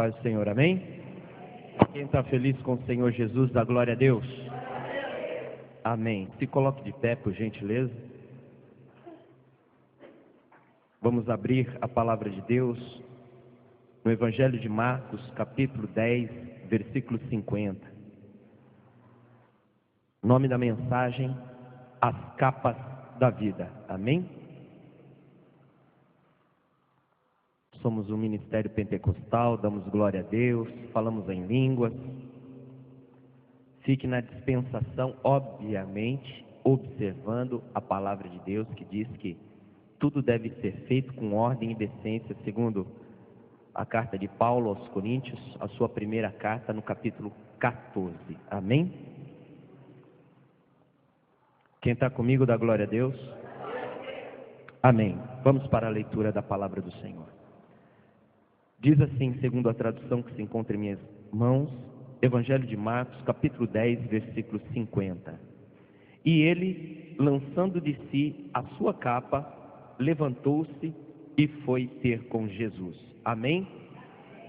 paz do Senhor, amém? Quem está feliz com o Senhor Jesus, dá glória a Deus. Amém. Se coloque de pé, por gentileza. Vamos abrir a palavra de Deus no Evangelho de Marcos, capítulo 10, versículo 50. O nome da mensagem: As capas da vida. Amém? Somos um ministério pentecostal, damos glória a Deus, falamos em línguas. Fique na dispensação, obviamente, observando a palavra de Deus, que diz que tudo deve ser feito com ordem e decência, segundo a carta de Paulo aos Coríntios, a sua primeira carta, no capítulo 14. Amém? Quem está comigo, dá glória a Deus. Amém. Vamos para a leitura da palavra do Senhor. Diz assim, segundo a tradução que se encontra em minhas mãos, Evangelho de Marcos, capítulo 10, versículo 50. E ele, lançando de si a sua capa, levantou-se e foi ter com Jesus. Amém?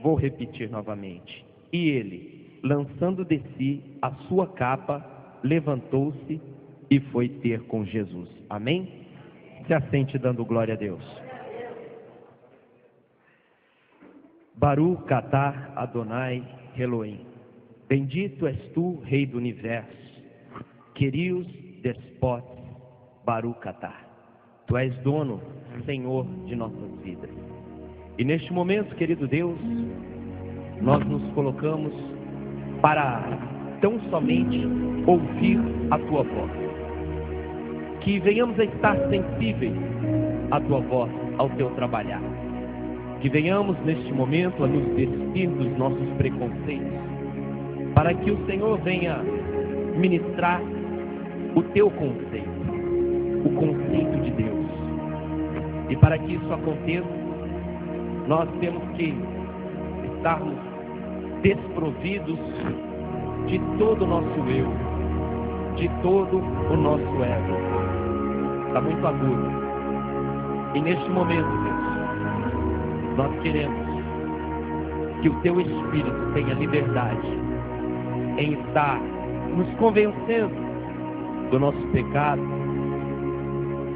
Vou repetir novamente. E ele, lançando de si a sua capa, levantou-se e foi ter com Jesus. Amém? Se assente dando glória a Deus. Baruch atah Adonai Elohim. Bendito és tu, Rei do Universo. Querios despotes, Baruch atah. Tu és dono, Senhor de nossas vidas. E neste momento, querido Deus, nós nos colocamos para tão somente ouvir a tua voz. Que venhamos a estar sensíveis à tua voz, ao teu trabalhar. Que venhamos neste momento a nos despir dos nossos preconceitos, para que o Senhor venha ministrar o teu conceito, o conceito de Deus. E para que isso aconteça, nós temos que estarmos desprovidos de todo o nosso eu, de todo o nosso ego. Está muito agudo. E neste momento, Deus, nós queremos que o teu Espírito tenha liberdade em estar nos convencendo do nosso pecado,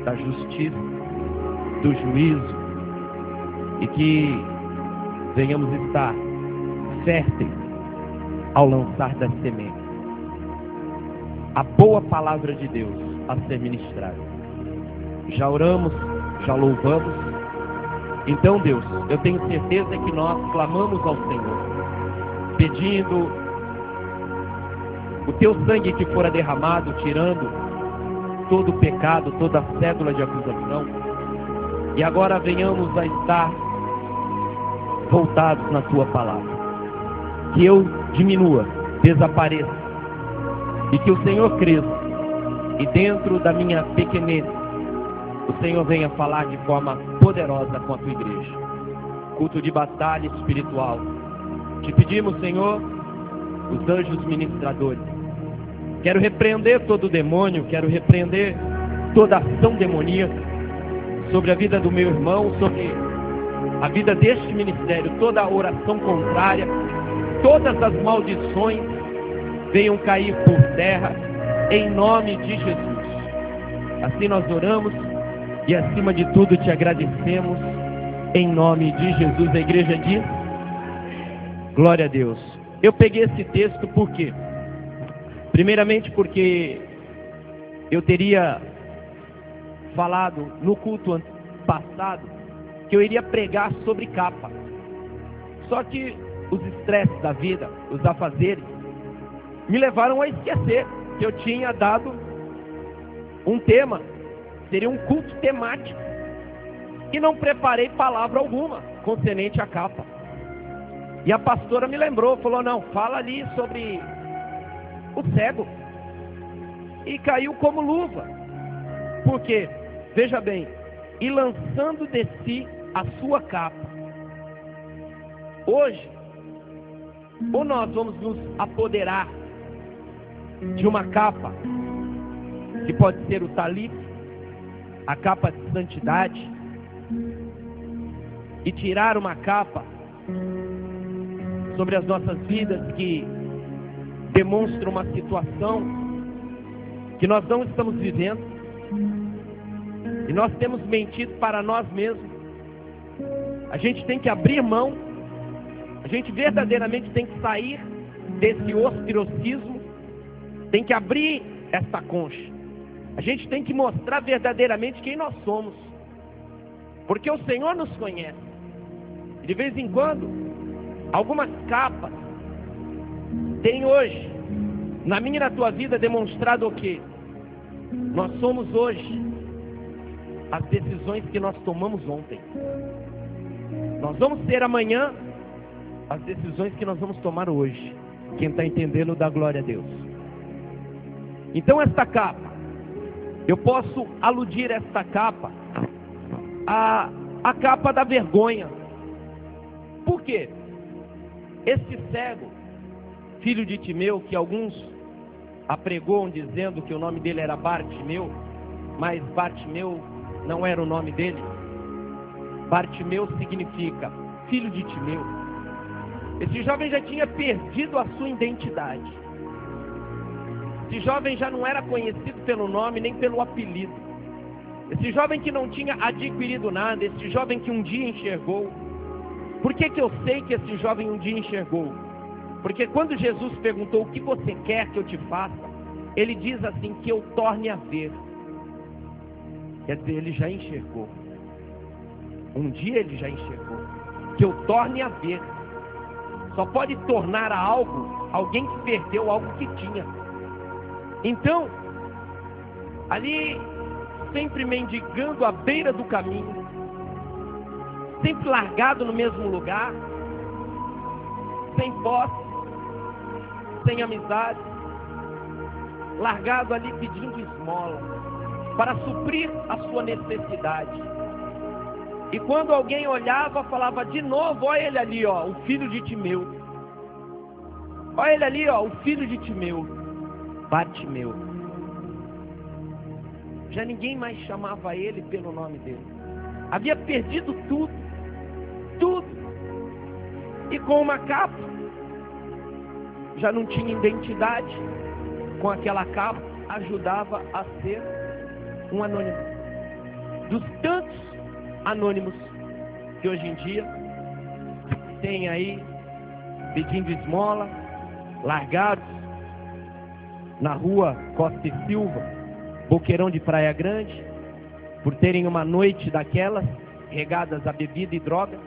da justiça, do juízo, e que venhamos estar férteis ao lançar das sementes a boa palavra de Deus a ser ministrada. Já oramos, já louvamos. Então, Deus, eu tenho certeza que nós clamamos ao Senhor, pedindo o teu sangue que fora derramado, tirando todo o pecado, toda a cédula de acusação. E agora venhamos a estar voltados na tua palavra. Que eu diminua, desapareça, e que o Senhor cresça. E dentro da minha pequenez, o Senhor venha falar de forma poderosa com a tua igreja. Culto de batalha espiritual. Te pedimos, Senhor, os anjos ministradores. Quero repreender todo o demônio, quero repreender toda ação demoníaca sobre a vida do meu irmão, sobre a vida deste ministério. Toda a oração contrária, todas as maldições venham cair por terra, em nome de Jesus. Assim nós oramos. E acima de tudo te agradecemos, em nome de Jesus. A igreja diz, glória a Deus. Eu peguei esse texto por quê? Primeiramente porque eu teria falado no culto passado que eu iria pregar sobre capa. Só que os estresses da vida, os afazeres, me levaram a esquecer que eu tinha dado um tema. Seria um culto temático. E não preparei palavra alguma concernente à capa. E a pastora me lembrou, falou, não, fala ali sobre o cego. E caiu como luva. Por quê? Veja bem, e lançando de si a sua capa. Hoje, ou nós vamos nos apoderar de uma capa, que pode ser o talit, a capa de santidade, e tirar uma capa sobre as nossas vidas que demonstram uma situação que nós não estamos vivendo, e nós temos mentido para nós mesmos. A gente tem que abrir mão, a gente verdadeiramente tem que sair desse ostracismo, tem que abrir essa concha. A gente tem que mostrar verdadeiramente quem nós somos, porque o Senhor nos conhece. De vez em quando, algumas capas têm hoje, na minha e na tua vida, demonstrado o quê? Nós somos hoje as decisões que nós tomamos ontem. Nós vamos ter amanhã as decisões que nós vamos tomar hoje. Quem está entendendo, dá glória a Deus. Então esta capa, eu posso aludir esta capa a capa da vergonha. Por quê? Este cego, filho de Timeu, que alguns apregoam dizendo que o nome dele era Bartimeu, mas Bartimeu não era o nome dele. Bartimeu significa filho de Timeu. Esse jovem já tinha perdido a sua identidade. Esse jovem já não era conhecido pelo nome nem pelo apelido. Esse jovem que não tinha adquirido nada, esse jovem que um dia enxergou. Por que eu sei que esse jovem um dia enxergou? Porque quando Jesus perguntou o que você quer que eu te faça, ele diz assim, que eu torne a ver. Quer dizer, ele já enxergou. Um dia ele já enxergou. Que eu torne a ver. Só pode tornar a algo alguém que perdeu algo que tinha. Então, ali, sempre mendigando à beira do caminho, sempre largado no mesmo lugar, sem posse, sem amizade, largado ali pedindo esmola, para suprir a sua necessidade. E quando alguém olhava, falava de novo, olha ele ali, ó, o filho de Timeu. Olha ele ali, ó, o filho de Timeu, Bartimeu. Já ninguém mais chamava ele pelo nome dele. Havia perdido tudo, tudo. E com uma capa, já não tinha identidade. Com aquela capa, ajudava a ser um anônimo. Dos tantos anônimos que hoje em dia tem aí pedindo esmola, largados na rua Costa e Silva, Boqueirão de Praia Grande, por terem uma noite daquelas regadas a bebida e droga.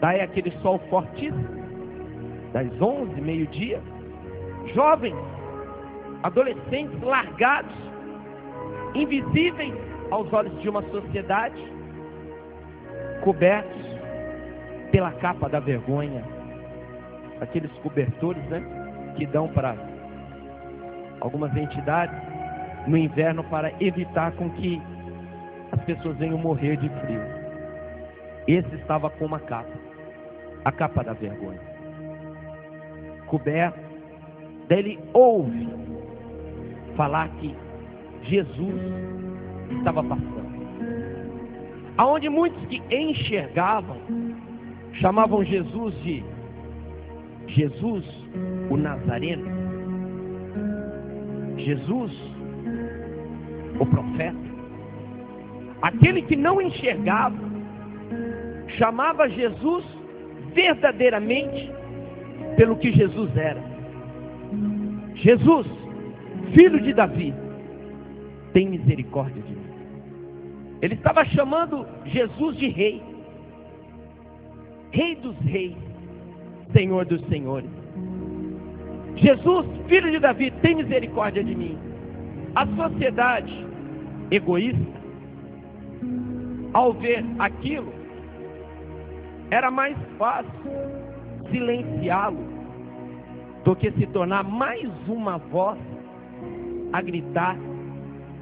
Daí aquele sol fortíssimo, das 11, meio-dia, jovens, adolescentes largados, invisíveis aos olhos de uma sociedade, cobertos pela capa da vergonha, aqueles cobertores, né, que dão para algumas entidades no inverno para evitar com que as pessoas venham morrer de frio. Esse estava com uma capa, a capa da vergonha, coberto. Daí ele ouve falar que Jesus estava passando. Aonde muitos que enxergavam chamavam Jesus de Jesus o Nazareno, Jesus o profeta. Aquele que não enxergava chamava Jesus verdadeiramente pelo que Jesus era. Jesus, filho de Davi, tem misericórdia de mim. Ele estava chamando Jesus de rei, rei dos reis, Senhor dos senhores. Jesus, filho de Davi, tem misericórdia de mim. A sociedade egoísta, ao ver aquilo, era mais fácil silenciá-lo do que se tornar mais uma voz a gritar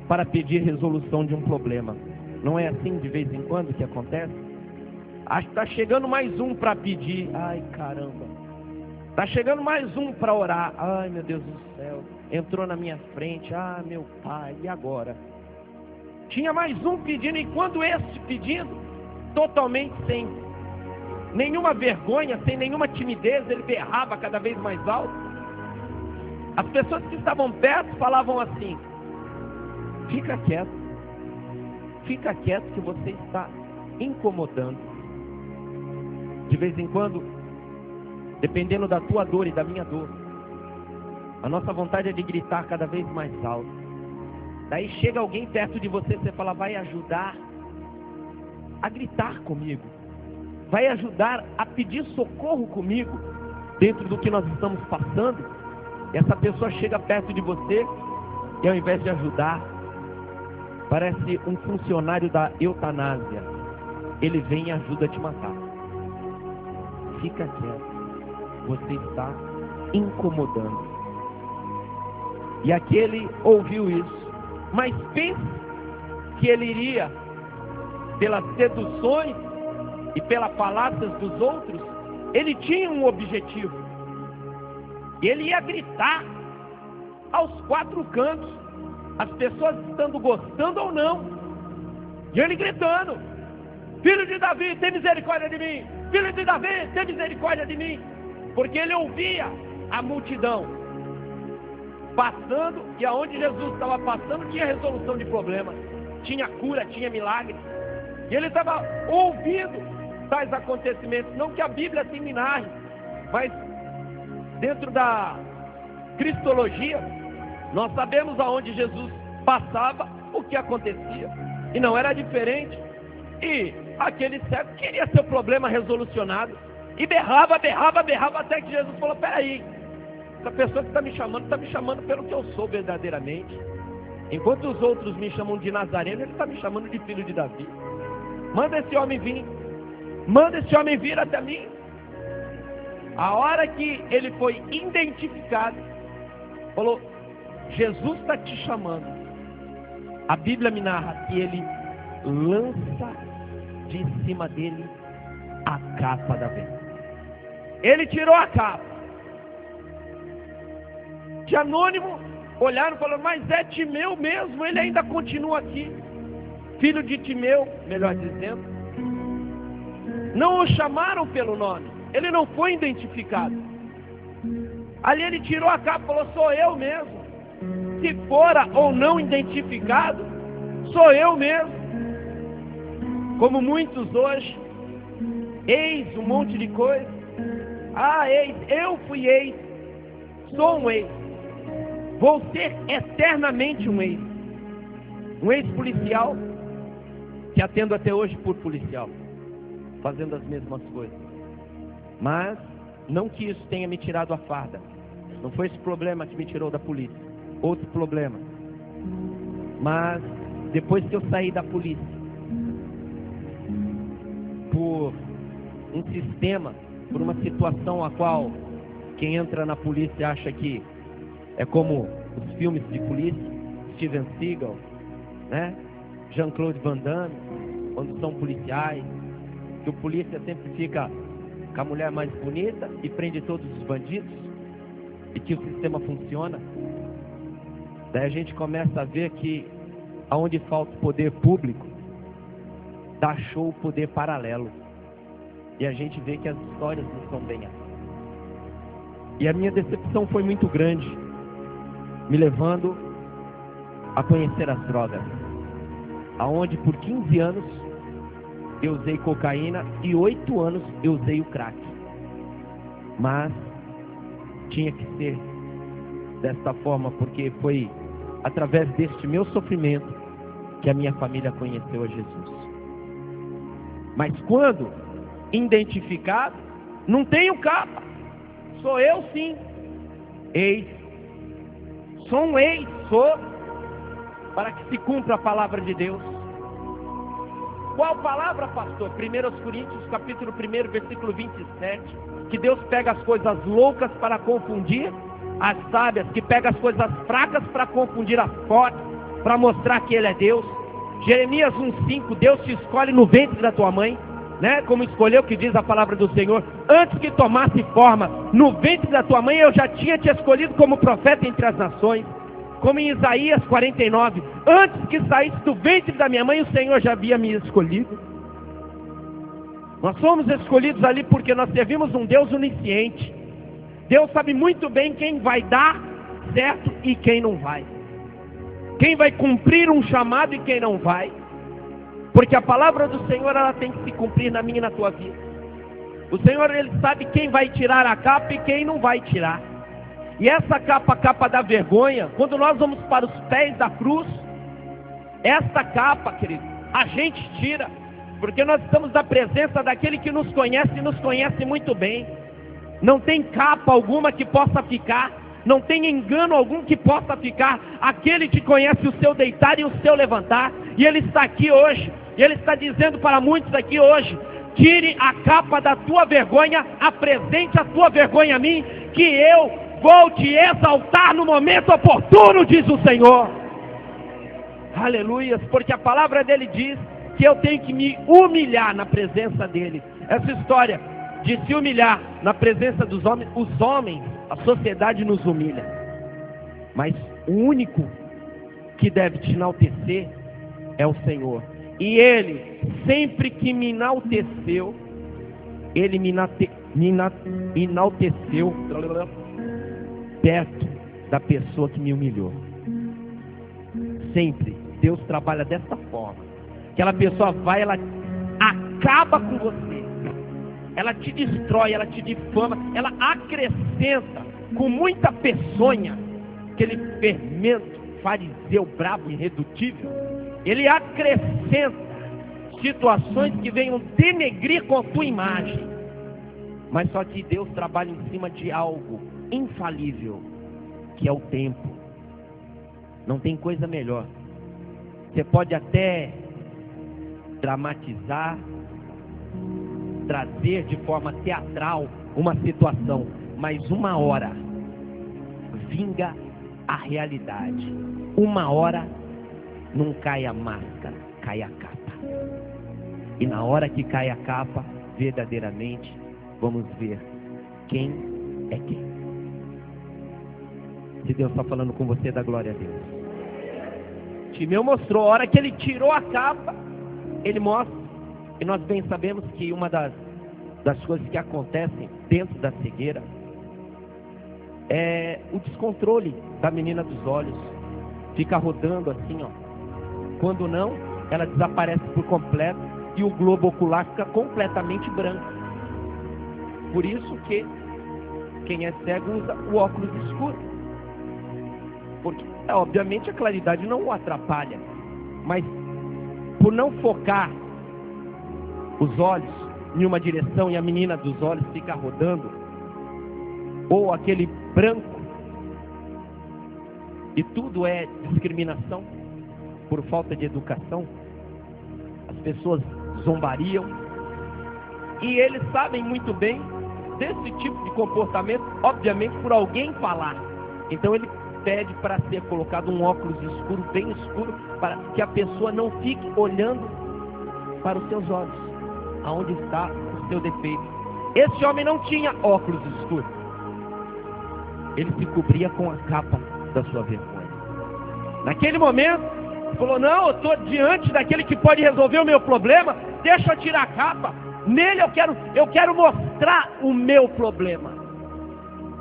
para pedir resolução de um problema. Não é assim de vez em quando que acontece? Acho que está chegando mais um para pedir. Ai, caramba. Está chegando mais um para orar. Ai, meu Deus do céu. Entrou na minha frente. Ah, meu pai, e agora? Tinha mais um pedindo, e quando esse pedindo, totalmente sem nenhuma vergonha, sem nenhuma timidez, ele berrava cada vez mais alto. As pessoas que estavam perto falavam assim: fica quieto que você está incomodando. De vez em quando, dependendo da tua dor e da minha dor, a nossa vontade é de gritar cada vez mais alto. Daí chega alguém perto de você, você fala: vai ajudar a gritar comigo, vai ajudar a pedir socorro comigo, dentro do que nós estamos passando. Essa pessoa chega perto de você e, ao invés de ajudar, parece um funcionário da eutanásia. Ele vem e ajuda a te matar. Fica quieto, você está incomodando. E aquele ouviu isso, mas pense que ele iria, pelas seduções e pelas falácias dos outros, ele tinha um objetivo. Ele ia gritar aos quatro cantos, as pessoas estando gostando ou não, e ele gritando: filho de Davi, tem misericórdia de mim, filho de Davi, tem misericórdia de mim. Porque ele ouvia a multidão passando, e aonde Jesus estava passando tinha resolução de problemas, tinha cura, tinha milagre. E ele estava ouvindo tais acontecimentos, não que a Bíblia assim me narre, mas dentro da cristologia, nós sabemos aonde Jesus passava, o que acontecia, e não era diferente. E aquele cego queria seu problema resolucionado, e berrava, até que Jesus falou: peraí, essa pessoa que está me chamando pelo que eu sou verdadeiramente. Enquanto os outros me chamam de Nazareno, ele está me chamando de filho de Davi. Manda esse homem vir até mim. A hora que ele foi identificado, falou: Jesus está te chamando. A Bíblia me narra que ele lança de cima dele a capa da venda. Ele tirou a capa. De anônimo, olharam e falaram: mas é Timeu mesmo, ele ainda continua aqui. Filho de Timeu, melhor dizendo. Não o chamaram pelo nome, ele não foi identificado. Ali ele tirou a capa e falou: sou eu mesmo. Se fora ou não identificado, sou eu mesmo. Como muitos hoje, eis um monte de coisa. Eis, eu fui ex, sou um ex, vou ser eternamente um ex. Um ex-policial, que atendo até hoje por policial, fazendo as mesmas coisas. Mas não que isso tenha me tirado a farda. Não foi esse problema que me tirou da polícia. Outro problema. Mas depois que eu saí da polícia, por um sistema, por uma situação a qual quem entra na polícia acha que é como os filmes de polícia, Steven Seagal, né? Jean-Claude Van Damme, quando são policiais, que o polícia sempre fica com a mulher mais bonita e prende todos os bandidos, e que o sistema funciona. Daí a gente começa a ver que aonde falta o poder público, taxou o poder paralelo. E a gente vê que as histórias não são bem assim. E a minha decepção foi muito grande, me levando a conhecer as drogas. Aonde por 15 anos eu usei cocaína e 8 anos eu usei o crack. Mas tinha que ser desta forma, porque foi através deste meu sofrimento que a minha família conheceu a Jesus. Mas quando identificado, não tenho capa, sou eu sim, ex, sou um ex, sou, para que se cumpra a palavra de Deus. Qual palavra, pastor? 1 Coríntios capítulo 1, versículo 27, que Deus pega as coisas loucas para confundir as sábias, que pega as coisas fracas para confundir as fortes, para mostrar que Ele é Deus. Jeremias 1,5, Deus te escolhe no ventre da tua mãe, né? Como escolheu, que diz a palavra do Senhor: antes que tomasse forma no ventre da tua mãe, eu já tinha te escolhido como profeta entre as nações. Como em Isaías 49, antes que saísse do ventre da minha mãe, o Senhor já havia me escolhido. Nós fomos escolhidos ali porque nós servimos um Deus onisciente. Deus sabe muito bem quem vai dar certo e quem não vai. Quem vai cumprir um chamado e quem não vai. Porque a palavra do Senhor, ela tem que se cumprir na minha e na tua vida. O Senhor, Ele sabe quem vai tirar a capa e quem não vai tirar. E essa capa, a capa da vergonha, quando nós vamos para os pés da cruz, essa capa, querido, a gente tira. Porque nós estamos na presença daquele que nos conhece e nos conhece muito bem. Não tem capa alguma que possa ficar. Não tem engano algum que possa ficar. Aquele que conhece o seu deitar e o seu levantar. E Ele está aqui hoje. E Ele está dizendo para muitos aqui hoje: tire a capa da tua vergonha, apresente a tua vergonha a mim, que eu vou te exaltar no momento oportuno, diz o Senhor. Aleluia, porque a palavra dele diz que eu tenho que me humilhar na presença dele. Essa história de se humilhar na presença dos homens, os homens, a sociedade nos humilha. Mas o único que deve te enaltecer é o Senhor. E Ele, sempre que me enalteceu, Ele me enalteceu perto da pessoa que me humilhou. Sempre Deus trabalha dessa forma. Aquela pessoa vai, ela acaba com você, ela te destrói, ela te difama, ela acrescenta com muita peçonha, aquele fermento fariseu bravo, irredutível. Ele acrescenta situações que venham denegrir com a tua imagem. Mas só que Deus trabalha em cima de algo infalível, que é o tempo. Não tem coisa melhor. Você pode até dramatizar, trazer de forma teatral uma situação, mas uma hora vinga a realidade. Uma hora não cai a máscara, cai a capa. E na hora que cai a capa, verdadeiramente vamos ver quem é quem. Se Deus está falando com você, dá glória a Deus. Timeu mostrou, a hora que ele tirou a capa, ele mostra. E nós bem sabemos que uma das coisas que acontecem dentro da cegueira é o descontrole da menina dos olhos. Fica rodando assim, ó. Quando não, ela desaparece por completo e o globo ocular fica completamente branco. Por isso que quem é cego usa o óculos escuro. Porque, obviamente, a claridade não o atrapalha. Mas, por não focar os olhos em uma direção e a menina dos olhos fica rodando, ou aquele branco, e tudo é discriminação por falta de educação, as pessoas zombariam, e eles sabem muito bem desse tipo de comportamento, obviamente por alguém falar. Então ele pede para ser colocado um óculos escuro, bem escuro, para que a pessoa não fique olhando para os seus olhos, aonde está o seu defeito. Esse homem não tinha óculos escuros. Ele se cobria com a capa da sua vergonha. Naquele momento, ele falou: não, eu estou diante daquele que pode resolver o meu problema, deixa eu tirar a capa. Nele eu quero mostrar o meu problema.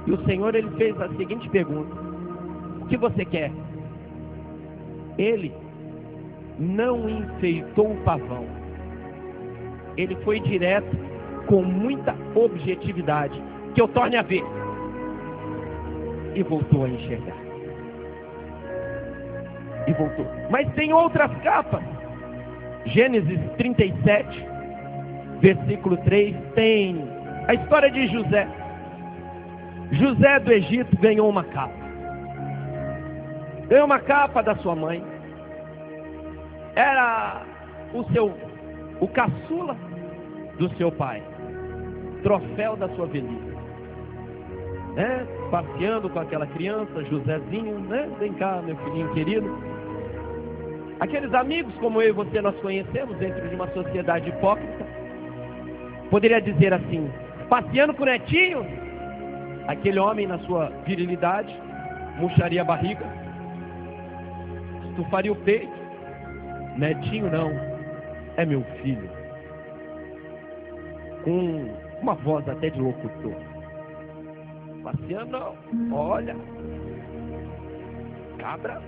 E o Senhor, ele fez a seguinte pergunta: o que você quer? Ele não enfeitou o pavão. Ele foi direto, com muita objetividade, que eu torne a ver. E voltou a enxergar. E voltou. Mas tem outras capas. Gênesis 37, versículo 3, tem a história de José. José do Egito ganhou uma capa. Ganhou uma capa da sua mãe. Era o caçula do seu pai, troféu da sua velhice, né? Passeando com aquela criança, Josézinho, né? Vem cá, meu filhinho querido. Aqueles amigos como eu e você nós conhecemos dentro de uma sociedade hipócrita. Poderia dizer assim: passeando com o netinho. Aquele homem na sua virilidade murcharia a barriga, estufaria o peito. Netinho não, é meu filho. com uma voz até de locutor. Marciano, olha, cabra,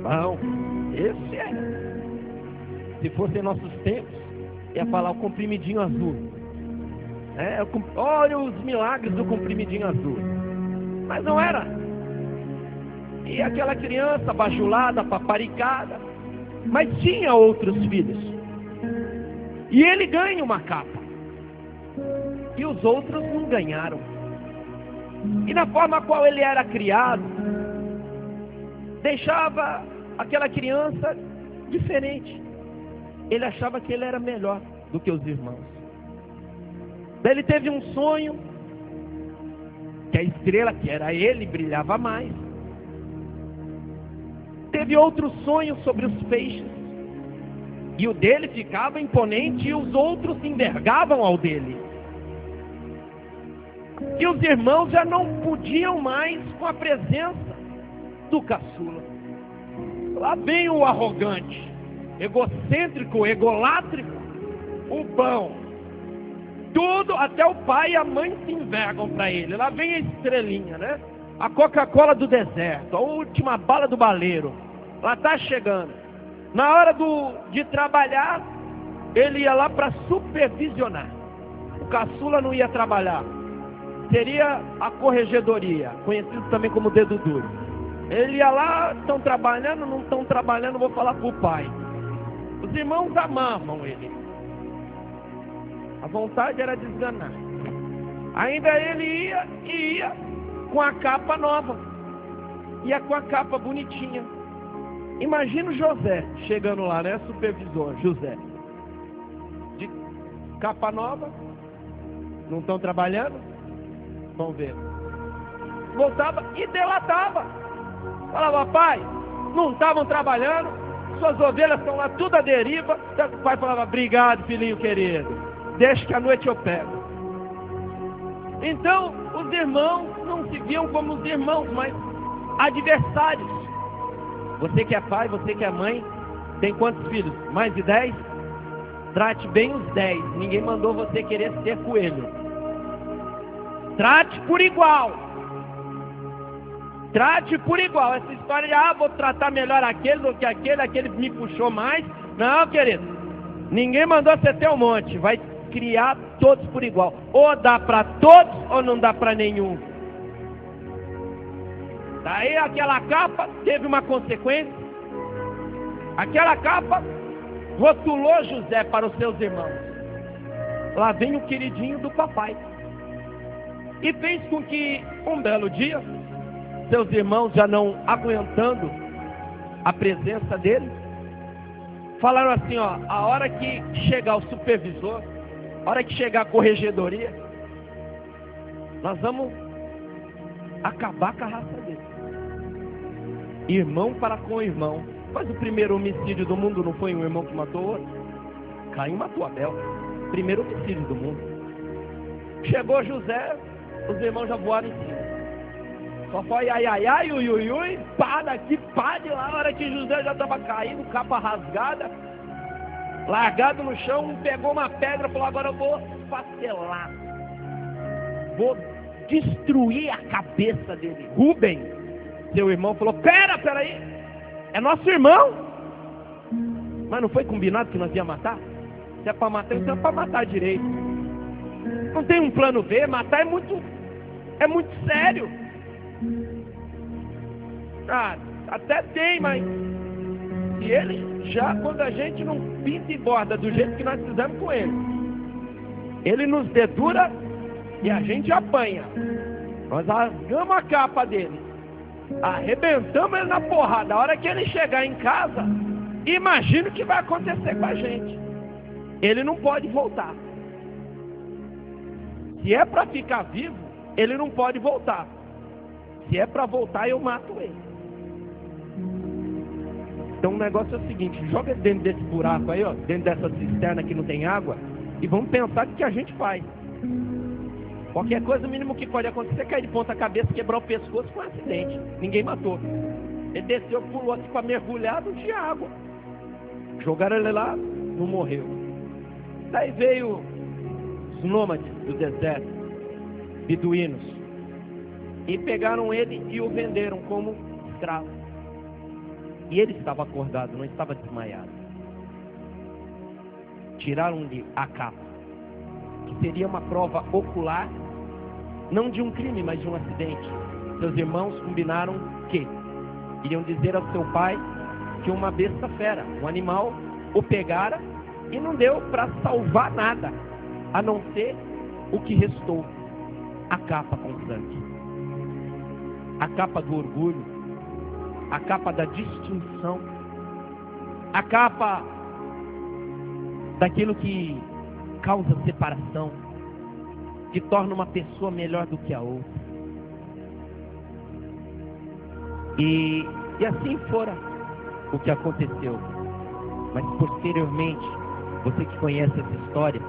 bom, esse é. Se fosse em nossos tempos, ia falar o comprimidinho azul. Olha os milagres do comprimidinho azul. Mas não era. E aquela criança bajulada, paparicada, mas tinha outros filhos. E ele ganha uma capa. E os outros não ganharam. E na forma qual ele era criado, deixava aquela criança diferente. Ele achava que ele era melhor do que os irmãos. Daí ele teve um sonho, que a estrela, que era ele, brilhava mais. Teve outro sonho sobre os peixes, e o dele ficava imponente, e os outros se envergavam ao dele. E os irmãos já não podiam mais com a presença do caçula. Lá vem o arrogante, egocêntrico, egolátrico, o bom. Tudo, até o pai e a mãe se envergam para ele. Lá vem a estrelinha, né? A Coca-Cola do deserto, a última bala do baleiro. Lá está chegando. Na hora de trabalhar, ele ia lá para supervisionar. O caçula não ia trabalhar. Seria a corregedoria, conhecido também como dedo duro. Ele ia lá, estão trabalhando, não estão trabalhando, vou falar para o pai. Os irmãos amavam ele. A vontade era desganar. Ainda ele ia com a capa nova. Ia com a capa bonitinha. Imagina o José chegando lá, né? Supervisor, José. De capa nova. Não estão trabalhando? Vamos ver. Voltava e delatava. Falava, pai, não estavam trabalhando. Suas ovelhas estão lá tudo à deriva. O pai falava, obrigado, filhinho querido. Deixa que à noite eu pego. Então, os irmãos não se viam como os irmãos, mas adversários. Você que é pai, você que é mãe, tem quantos filhos? Mais de 10? Trate bem os 10. Ninguém mandou você querer ser coelho. Trate por igual. Trate por igual. Essa história de, vou tratar melhor aquele do que aquele me puxou mais. Não, querido. Ninguém mandou você ter um monte. Vai criar todos por igual. Ou dá para todos ou não dá para nenhum. Daí aquela capa teve uma consequência. Aquela capa rotulou José para os seus irmãos. Lá vem o queridinho do papai. E fez com que um belo dia, seus irmãos já não aguentando a presença dele, falaram assim, a hora que chegar o supervisor, a hora que chegar a corregedoria, nós vamos acabar com a raça dele. Irmão para com irmão. Mas o primeiro homicídio do mundo não foi um irmão que matou o outro? Caim matou Abel. Primeiro homicídio do mundo. Chegou José, os irmãos já voaram em cima. Só foi ai, ui, pá daqui, pá de lá. A hora que José já estava caindo, capa rasgada, largado no chão, pegou uma pedra e falou, agora eu vou esfacelar. Vou destruir a cabeça dele. Rubem, seu irmão, falou, peraí, é nosso irmão. Mas não foi combinado que nós ia matar? Se é para matar, então é para matar direito. Não tem um plano B, matar é muito sério. Até tem, mas se ele já, quando a gente não pinta e borda do jeito que nós fizemos com ele, ele nos dedura e a gente apanha. Nós rasgamos a capa dele, arrebentamos ele na porrada. A hora que ele chegar em casa, imagina o que vai acontecer com a gente. Ele não pode voltar. Se é para ficar vivo, ele não pode voltar. Se é para voltar, eu mato ele. Então o negócio é o seguinte, joga dentro desse buraco aí, dentro dessa cisterna que não tem água, e vamos pensar o que a gente faz. Qualquer coisa, o mínimo que pode acontecer é cair de ponta cabeça, quebrar o pescoço com um acidente. Ninguém matou. Ele desceu, pulou assim para mergulhar, não tinha água. Jogaram ele lá, não morreu. Daí veio os nômades do deserto, beduínos, e pegaram ele e o venderam como escravo. E ele estava acordado, não estava desmaiado. Tiraram-lhe a capa, que seria uma prova ocular, não de um crime, mas de um acidente. Seus irmãos combinaram que iriam dizer ao seu pai que uma besta fera, um animal, o pegara e não deu para salvar nada, a não ser o que restou, a capa com sangue. A capa do orgulho, a capa da distinção, a capa daquilo que causa separação, que torna uma pessoa melhor do que a outra. E assim fora o que aconteceu. Mas posteriormente, você que conhece essa história,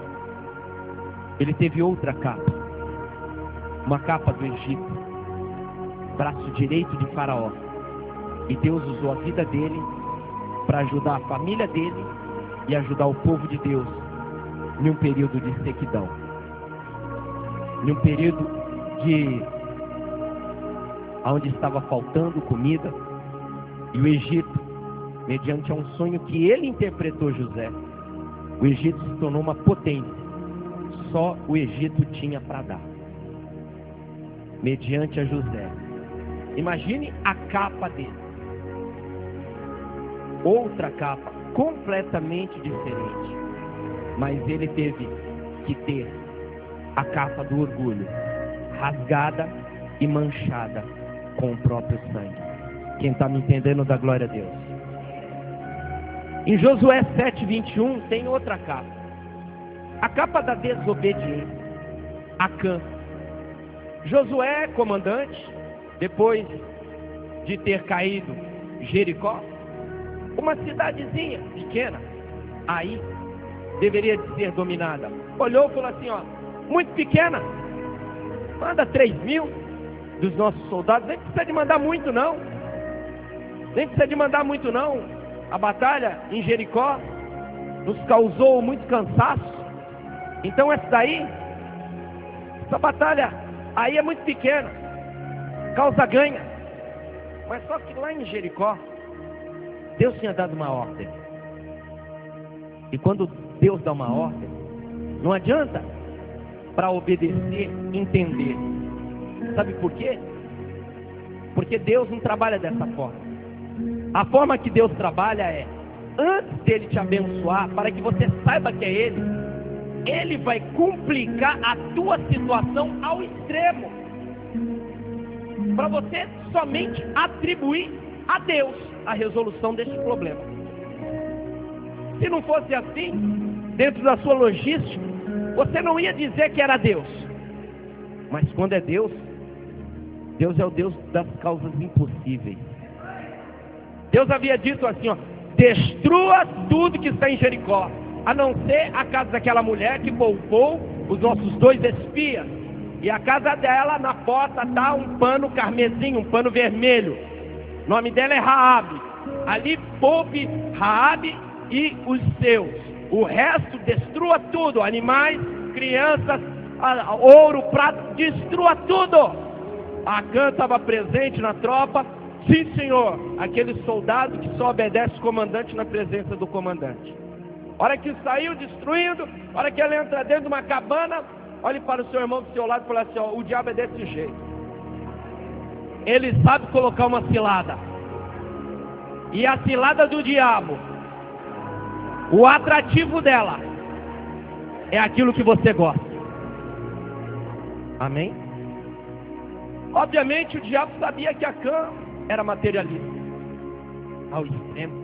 ele teve outra capa, uma capa do Egito, braço direito de Faraó. E Deus usou a vida dele para ajudar a família dele e ajudar o povo de Deus em um período de sequidão, em um período onde estava faltando comida. E o Egito, mediante um sonho que ele interpretou, José, o Egito se tornou uma potência. Só o Egito tinha para dar, mediante a José. Imagine a capa dele, outra capa completamente diferente, mas ele teve que ter a capa do orgulho rasgada e manchada com o próprio sangue. Quem está me entendendo, dá glória a Deus. Em Josué 7:21 tem outra capa, a capa da desobediência, Acã. Josué, comandante, depois de ter caído Jericó, uma cidadezinha pequena, aí deveria de ser dominada, olhou e falou assim, ó, muito pequena, manda 3.000 dos nossos soldados, nem precisa de mandar muito não, a batalha em Jericó nos causou muito cansaço, então essa batalha aí é muito pequena, causa ganha. Mas só que lá em Jericó, Deus tinha dado uma ordem. E quando Deus dá uma ordem, não adianta para obedecer, entender. Sabe por quê? Porque Deus não trabalha dessa forma. A forma que Deus trabalha é, antes dele te abençoar, para que você saiba que é Ele vai complicar a tua situação ao extremo, para você somente atribuir a Deus a resolução deste problema. Se não fosse assim, dentro da sua logística, você não ia dizer que era Deus. Mas quando é Deus, Deus é o Deus das causas impossíveis. Deus havia dito assim, ó, destrua tudo que está em Jericó, a não ser a casa daquela mulher que poupou os nossos 2 espias. E a casa dela, na porta, está um pano carmesim, um pano vermelho. O nome dela é Raabe. Ali poupe Raabe e os seus. O resto, destrua tudo. Animais, crianças, ouro, prata, destrua tudo. Acã estava presente na tropa. Sim, senhor. Aquele soldado que só obedece o comandante na presença do comandante. Hora que saiu destruindo, hora que ele entra dentro de uma cabana, olhe para o seu irmão do seu lado e fala assim, ó, o diabo é desse jeito. Ele sabe colocar uma cilada. E a cilada do diabo, o atrativo dela, é aquilo que você gosta. Amém? Obviamente o diabo sabia que Acã era materialista, ao extremo.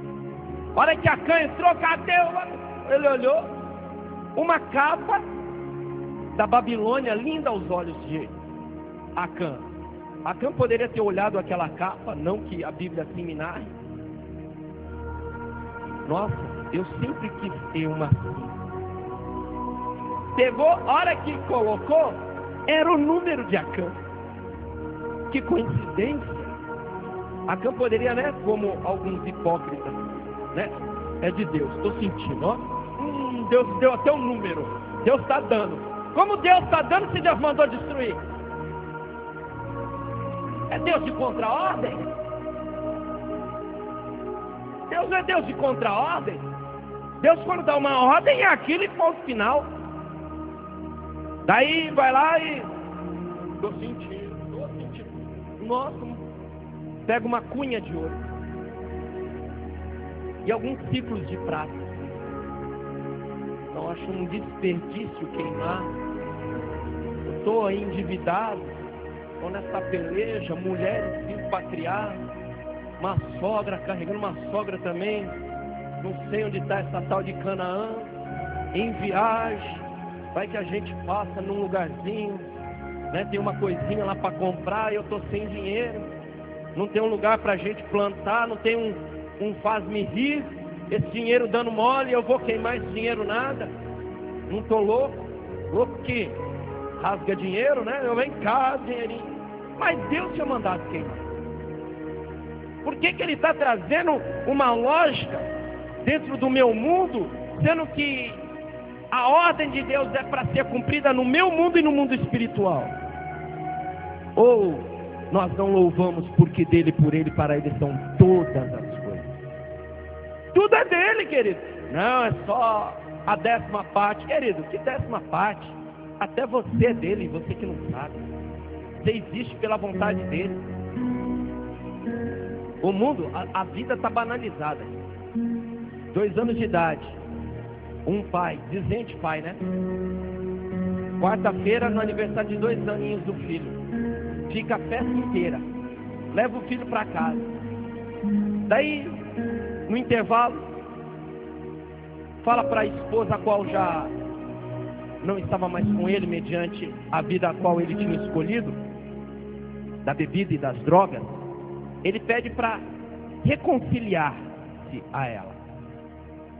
A hora que Acã entrou, cadê? Ele olhou, uma capa da Babilônia, linda aos olhos de Acã. Acã poderia ter olhado aquela capa, não que a Bíblia assim me narre. Nossa, eu sempre quis ter uma assim. Pegou, a hora que colocou, era o número de Acã. Que coincidência. Acã poderia, né, como alguns hipócritas, né, é de Deus, estou sentindo, ó. Deus deu até um número, Deus está dando. Como Deus está dando se Deus mandou destruir? É Deus de contra-ordem? Deus não é Deus de contra-ordem. Deus, quando dá uma ordem, é aquilo e ponto final. Daí vai lá e estou sentindo. Nossa, pega uma cunha de ouro e alguns ciclos de prata. Então acho um desperdício queimar. Eu estou aí endividado, estou nessa peleja, mulheres vindo para criar, uma sogra, carregando uma sogra também, não sei onde está essa tal de Canaã, em viagem, vai que a gente passa num lugarzinho, né, tem uma coisinha lá para comprar e eu estou sem dinheiro, não tem um lugar para a gente plantar, não tem um faz-me rir, esse dinheiro dando mole, eu vou queimar esse dinheiro nada, não estou louco que rasga dinheiro, né, eu venho cá, dinheirinho, mas Deus tinha mandado queimar. Por que Ele está trazendo uma lógica dentro do meu mundo, sendo que a ordem de Deus é para ser cumprida no meu mundo e no mundo espiritual? Ou nós não louvamos porque dele, por ele, para ele são todas as coisas? Tudo é dele, querido. Não, é só a 10ª parte. Querido, que 10ª parte? Até você é dele, você que não sabe. Você existe pela vontade dele. O mundo, a vida está banalizada. 2 anos de idade, um pai, dizente pai, né? Quarta-feira, no aniversário de 2 aninhos do filho, fica a festa inteira, leva o filho para casa. Daí, no intervalo, fala para a esposa, a qual já não estava mais com ele, mediante a vida a qual ele tinha escolhido, da bebida e das drogas. Ele pede para reconciliar-se a ela.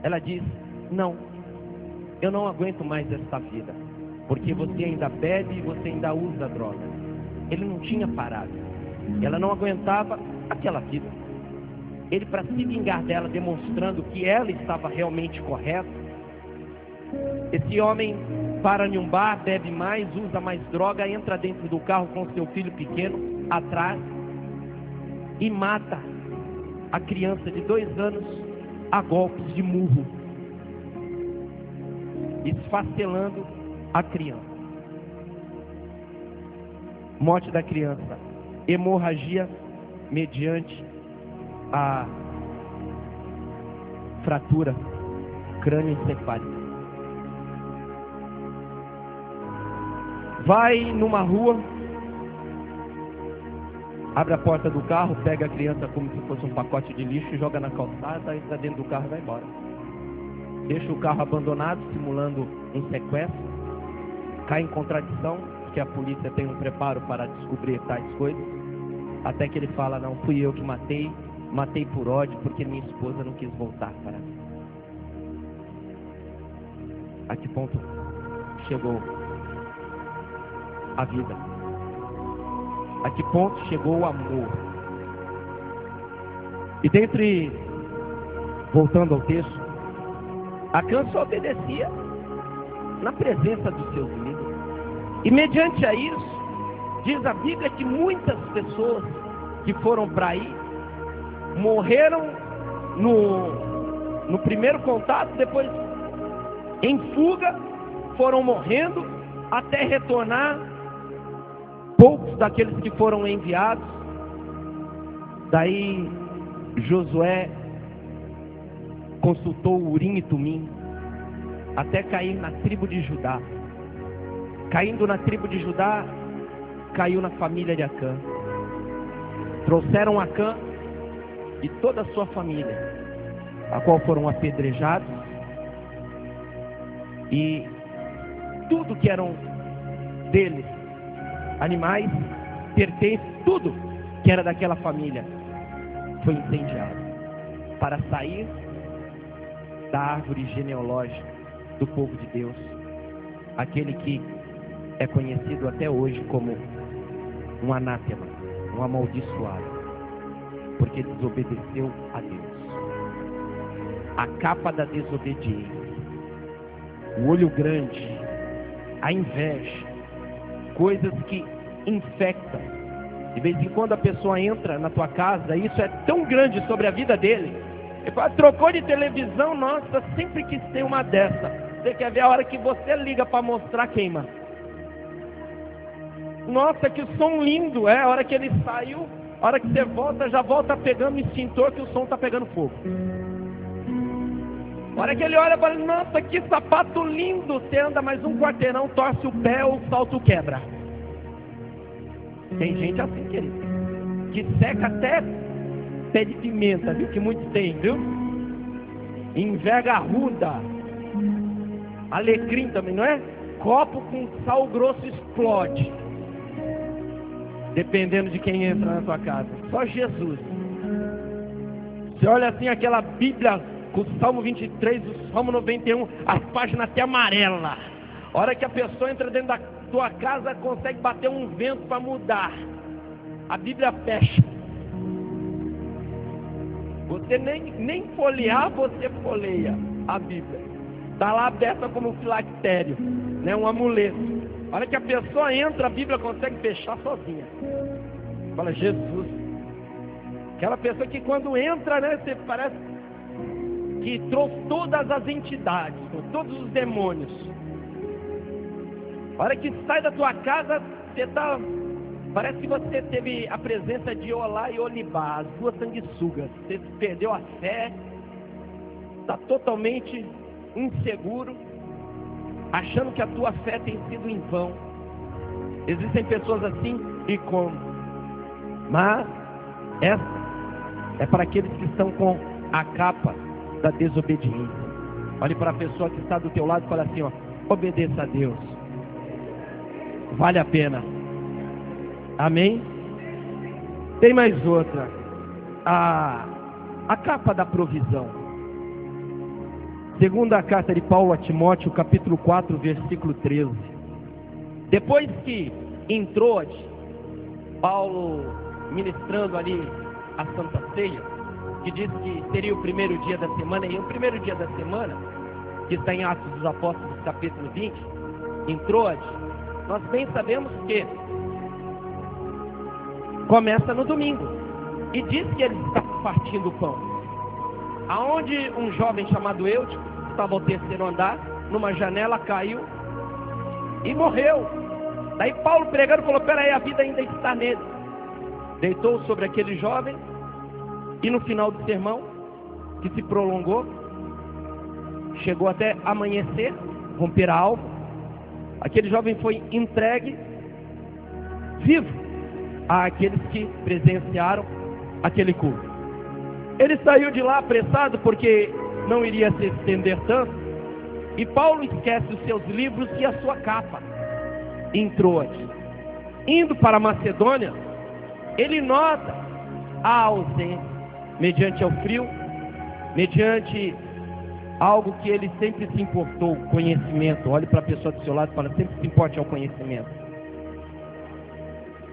Ela diz: não, eu não aguento mais esta vida, porque você ainda bebe e você ainda usa droga. Ele não tinha parado. Ela não aguentava aquela vida. Ele, para se vingar dela, demonstrando que ela estava realmente correta, esse homem para em um bar, bebe mais, usa mais droga, entra dentro do carro com seu filho pequeno atrás e mata a criança de 2 anos a golpes de murro, esfacelando a criança. Morte da criança, hemorragia mediante a fratura crânioencefálica. Vai numa rua, abre a porta do carro, pega a criança como se fosse um pacote de lixo, joga na calçada, entra dentro do carro e vai embora. Deixa o carro abandonado, simulando um sequestro. Cai em contradição, porque a polícia tem um preparo para descobrir tais coisas. Até que ele fala: não, fui eu que matei por ódio, porque minha esposa não quis voltar para mim. A que ponto chegou a vida? A que ponto chegou o amor? E dentre, voltando ao texto, Acã só obedecia na presença dos seus líderes. E mediante a isso, diz a Bíblia que muitas pessoas que foram para aí morreram no primeiro contato, depois em fuga, foram morrendo até retornar. Poucos daqueles que foram enviados. Daí Josué consultou Urim e Tumim até cair na tribo de Judá. Caindo na tribo de Judá, caiu na família de Acã. Trouxeram Acã e toda a sua família, a qual foram apedrejados, e tudo que eram deles, animais, pertences, tudo que era daquela família, foi incendiado, para sair da árvore genealógica do povo de Deus, aquele que é conhecido até hoje como um anátema, um amaldiçoado, porque desobedeceu a Deus. A capa da desobediência, o olho grande, a inveja, coisas que infectam. De vez em quando a pessoa entra na tua casa, e isso é tão grande sobre a vida dele. Ele fala, trocou de televisão, nossa, sempre quis ter uma dessa. Você quer ver a hora que você liga para mostrar, queima. Nossa, que som lindo, a hora que ele saiu, a hora que você volta, já volta pegando o extintor que o som está pegando fogo. A hora que ele olha e fala, nossa, que sapato lindo, você anda mais um quarteirão, torce o pé, o salto quebra. Tem gente assim, querido, que seca até pé de pimenta, viu? Que muitos têm, viu? Enverga ruda. Alecrim também, não é? Copo com sal grosso explode. Dependendo de quem entra na tua casa. Só Jesus. Você olha assim aquela Bíblia com o Salmo 23, o Salmo 91, as páginas até amarelas. A hora que a pessoa entra dentro da tua casa, consegue bater um vento para mudar. A Bíblia fecha. Você nem folhear, você folheia a Bíblia. Está lá aberta como um filactério, né? Um amuleto. A hora que a pessoa entra, a Bíblia consegue fechar sozinha. Fala, Jesus. Aquela pessoa que quando entra, né? Você parece que trouxe todas as entidades, todos os demônios. A hora que sai da tua casa, parece que você teve a presença de Olá e Olibá, as duas sanguessugas. Você perdeu a fé, está totalmente inseguro, achando que a tua fé tem sido em vão. Existem pessoas assim e como. Mas essa é para aqueles que estão com a capa da desobediência. Olhe para a pessoa que está do teu lado e fala assim, ó, obedeça a Deus. Vale a pena. Amém? Tem mais outra. A capa da provisão. Segunda carta de Paulo a Timóteo, capítulo 4, versículo 13. Depois que entrou Paulo ministrando ali a Santa Ceia, que diz que seria o primeiro dia da semana, e o primeiro dia da semana, que está em Atos dos Apóstolos, capítulo 20, entrou, nós bem sabemos que começa no domingo, e diz que eles estavam partindo o pão, aonde um jovem chamado Eutico estava ao terceiro andar, numa janela, caiu e morreu. Daí Paulo pregando falou, peraí, a vida ainda está nele. Deitou sobre aquele jovem, e no final do sermão, que se prolongou, chegou até amanhecer, romper a alva, aquele jovem foi entregue vivo àqueles que presenciaram aquele culto. Ele saiu de lá apressado porque não iria se estender tanto, e Paulo esquece os seus livros e a sua capa em Troade. Indo para a Macedônia, ele nota a ausência, mediante ao frio, mediante algo que ele sempre se importou, conhecimento. Olhe para a pessoa do seu lado e fala, sempre se importe ao conhecimento.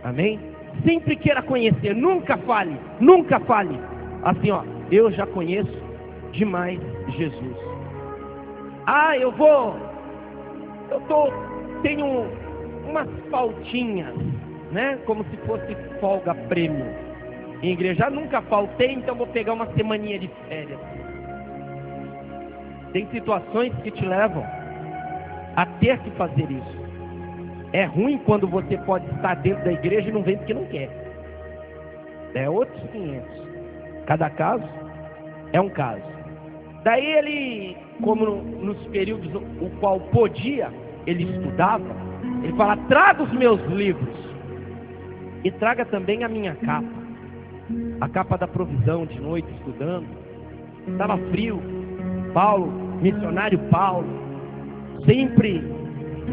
Amém? Sempre queira conhecer, nunca fale, nunca fale. Assim, ó, eu já conheço demais Jesus. Tenho umas faltinhas, né? Como se fosse folga prêmio. Em igreja nunca faltei, então vou pegar uma semaninha de férias. Tem situações que te levam a ter que fazer isso. É ruim quando você pode estar dentro da igreja e não vem porque não quer. É outros 500. Cada caso é um caso. Daí ele, como nos períodos o qual podia, ele estudava, ele fala, traga os meus livros e traga também a minha capa. A capa da provisão, de noite estudando. Estava frio. Paulo, missionário Paulo, sempre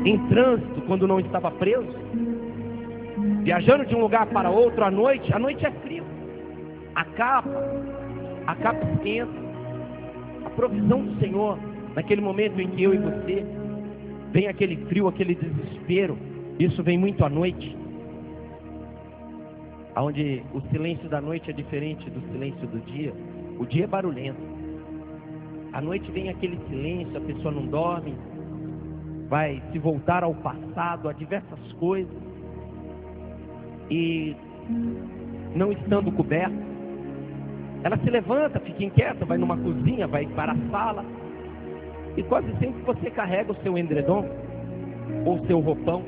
em trânsito quando não estava preso, viajando de um lugar para outro à noite é frio. A capa esquenta. A provisão do Senhor, naquele momento em que eu e você, vem aquele frio, aquele desespero, isso vem muito à noite, onde o silêncio da noite é diferente do silêncio do dia. O dia é barulhento. À noite vem aquele silêncio, a pessoa não dorme, vai se voltar ao passado, a diversas coisas, e não estando coberta, ela se levanta, fica inquieta, vai numa cozinha, vai para a sala, e quase sempre você carrega o seu edredom, ou o seu roupão.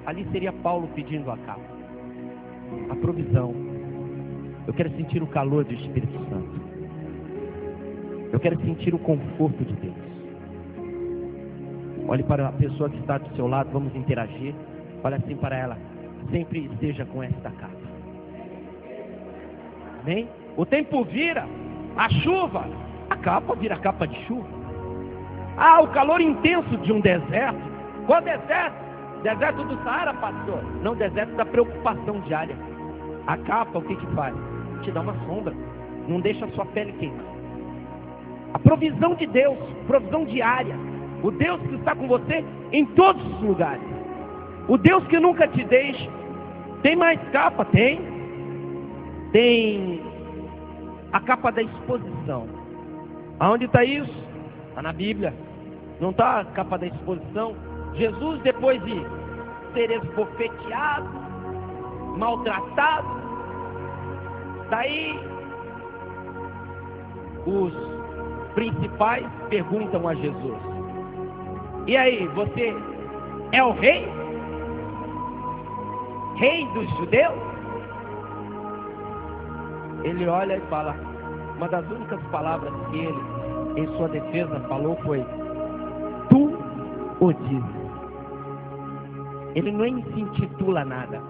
Ali seria Paulo pedindo a capa, a provisão. Eu quero sentir o calor do Espírito Santo. Eu quero sentir o conforto de Deus. Olhe para a pessoa que está do seu lado, vamos interagir. Olha assim para ela: sempre esteja com esta capa. Amém? O tempo vira, a chuva, a capa vira capa de chuva. Ah, o calor intenso de um deserto. Qual deserto? Deserto do Saara, pastor? Não, deserto da preocupação diária. A capa, o que faz? Te dá uma sombra, não deixa a sua pele queimar. A provisão de Deus, provisão diária. O Deus que está com você em todos os lugares. O Deus que nunca te deixa. Tem mais capa? Tem. Tem a capa da exposição. Aonde está isso? Está na Bíblia. Não está a capa da exposição? Jesus, depois de ser esbofeteado, maltratado, daí os principais perguntam a Jesus: e aí, você é o rei? Rei dos judeus? Ele olha e fala, uma das únicas palavras que ele, em sua defesa, falou foi: tu o dizes. Ele nem se intitula nada.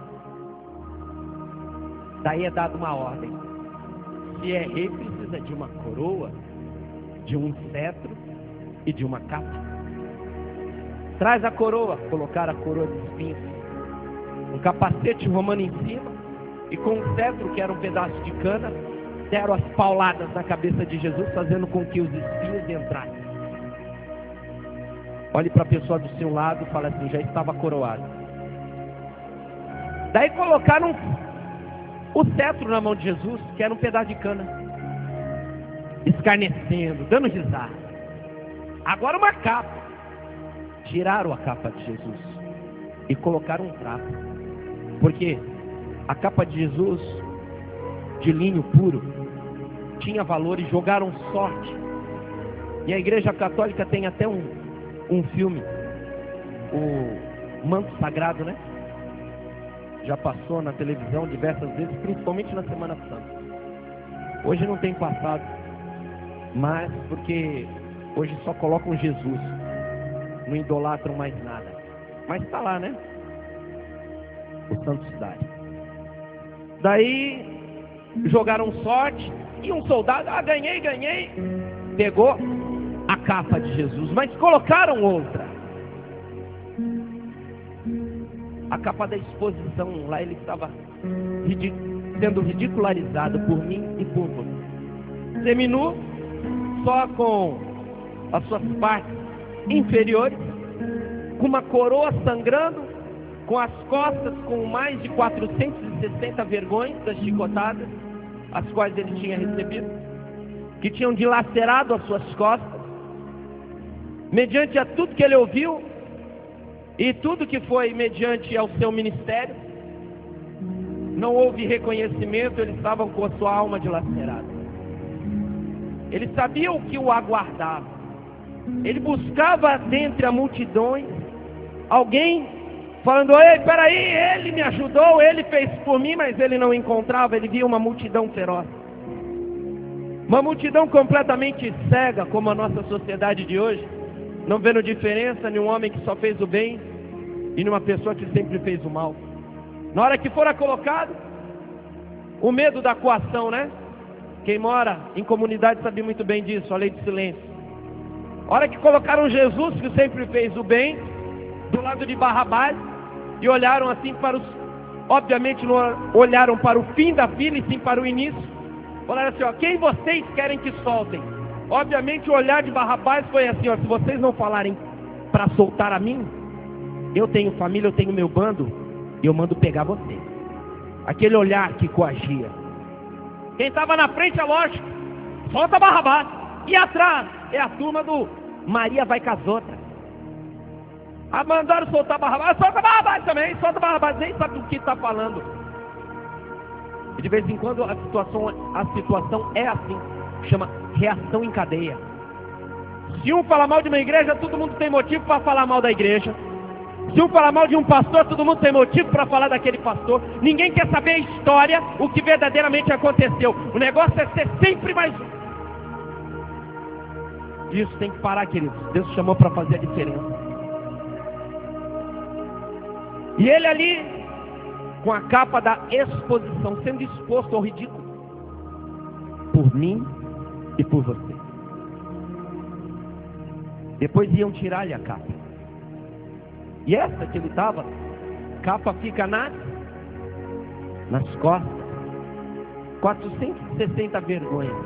Daí é dada uma ordem. Se é rei, precisa de uma coroa, de um cetro e de uma capa. Traz a coroa. Colocar a coroa de espinhos, um capacete romano em cima, e com um cetro, que era um pedaço de cana, deram as pauladas na cabeça de Jesus, fazendo com que os espinhos entrassem. Olhe para a pessoa do seu lado e fala assim: já estava coroado. Daí colocaram o cetro na mão de Jesus, que era um pedaço de cana, escarnecendo, dando risada. Agora uma capa. Tiraram a capa de Jesus e colocaram um trapo, porque a capa de Jesus, de linho puro, tinha valor, e jogaram sorte. E a Igreja Católica tem até um filme, o Manto Sagrado, né? Já passou na televisão diversas vezes, principalmente na Semana Santa. Hoje não tem passado, mas porque hoje só colocam Jesus, não idolatram mais nada. Mas está lá, né? O Santo Cidade. Daí jogaram sorte, e um soldado, ganhei, pegou a capa de Jesus, mas colocaram outra. A capa da exposição, lá ele estava sendo ridicularizado por mim e por você. Seminu, só com as suas partes inferiores, com uma coroa sangrando, com as costas com mais de 460 vergões das chicotadas, as quais ele tinha recebido, que tinham dilacerado as suas costas, mediante a tudo que ele ouviu, e tudo que foi mediante ao seu ministério. Não houve reconhecimento, eles estavam com a sua alma dilacerada. Ele sabia o que o aguardava. Ele buscava dentre a multidão alguém falando: ei, peraí, ele me ajudou, ele fez por mim, mas ele não encontrava. Ele via uma multidão feroz, uma multidão completamente cega, como a nossa sociedade de hoje, não vendo diferença em um homem que só fez o bem e numa pessoa que sempre fez o mal. Na hora que fora colocado, o medo da coação, né? Quem mora em comunidade sabe muito bem disso, a lei de silêncio. Na hora que colocaram Jesus, que sempre fez o bem, do lado de Barrabás, e olharam assim para os... Obviamente não olharam para o fim da fila, e sim para o início. Falaram assim: ó, quem vocês querem que soltem? Obviamente o olhar de Barrabás foi assim: ó, se vocês não falarem para soltar a mim, eu tenho família, eu tenho meu bando, e eu mando pegar você. Aquele olhar que coagia. Quem estava na frente, é lógico, solta Barrabás. E atrás é a turma do Maria vai com as outras. Mandaram soltar Barrabás, solta Barrabás também, solta Barrabás, nem sabe do que está falando. E de vez em quando a situação é assim, chama reação em cadeia. Se um fala mal de uma igreja, todo mundo tem motivo para falar mal da igreja. Se um fala mal de um pastor, todo mundo tem motivo para falar daquele pastor. Ninguém quer saber a história, o que verdadeiramente aconteceu. O negócio é ser sempre mais um. Isso tem que parar, queridos. Deus chamou para fazer a diferença. E ele ali, com a capa da exposição, sendo exposto ao ridículo, por mim e por você. Depois iam tirar-lhe a capa. E essa que ele estava, capa fica nas costas. 460 vergonhas.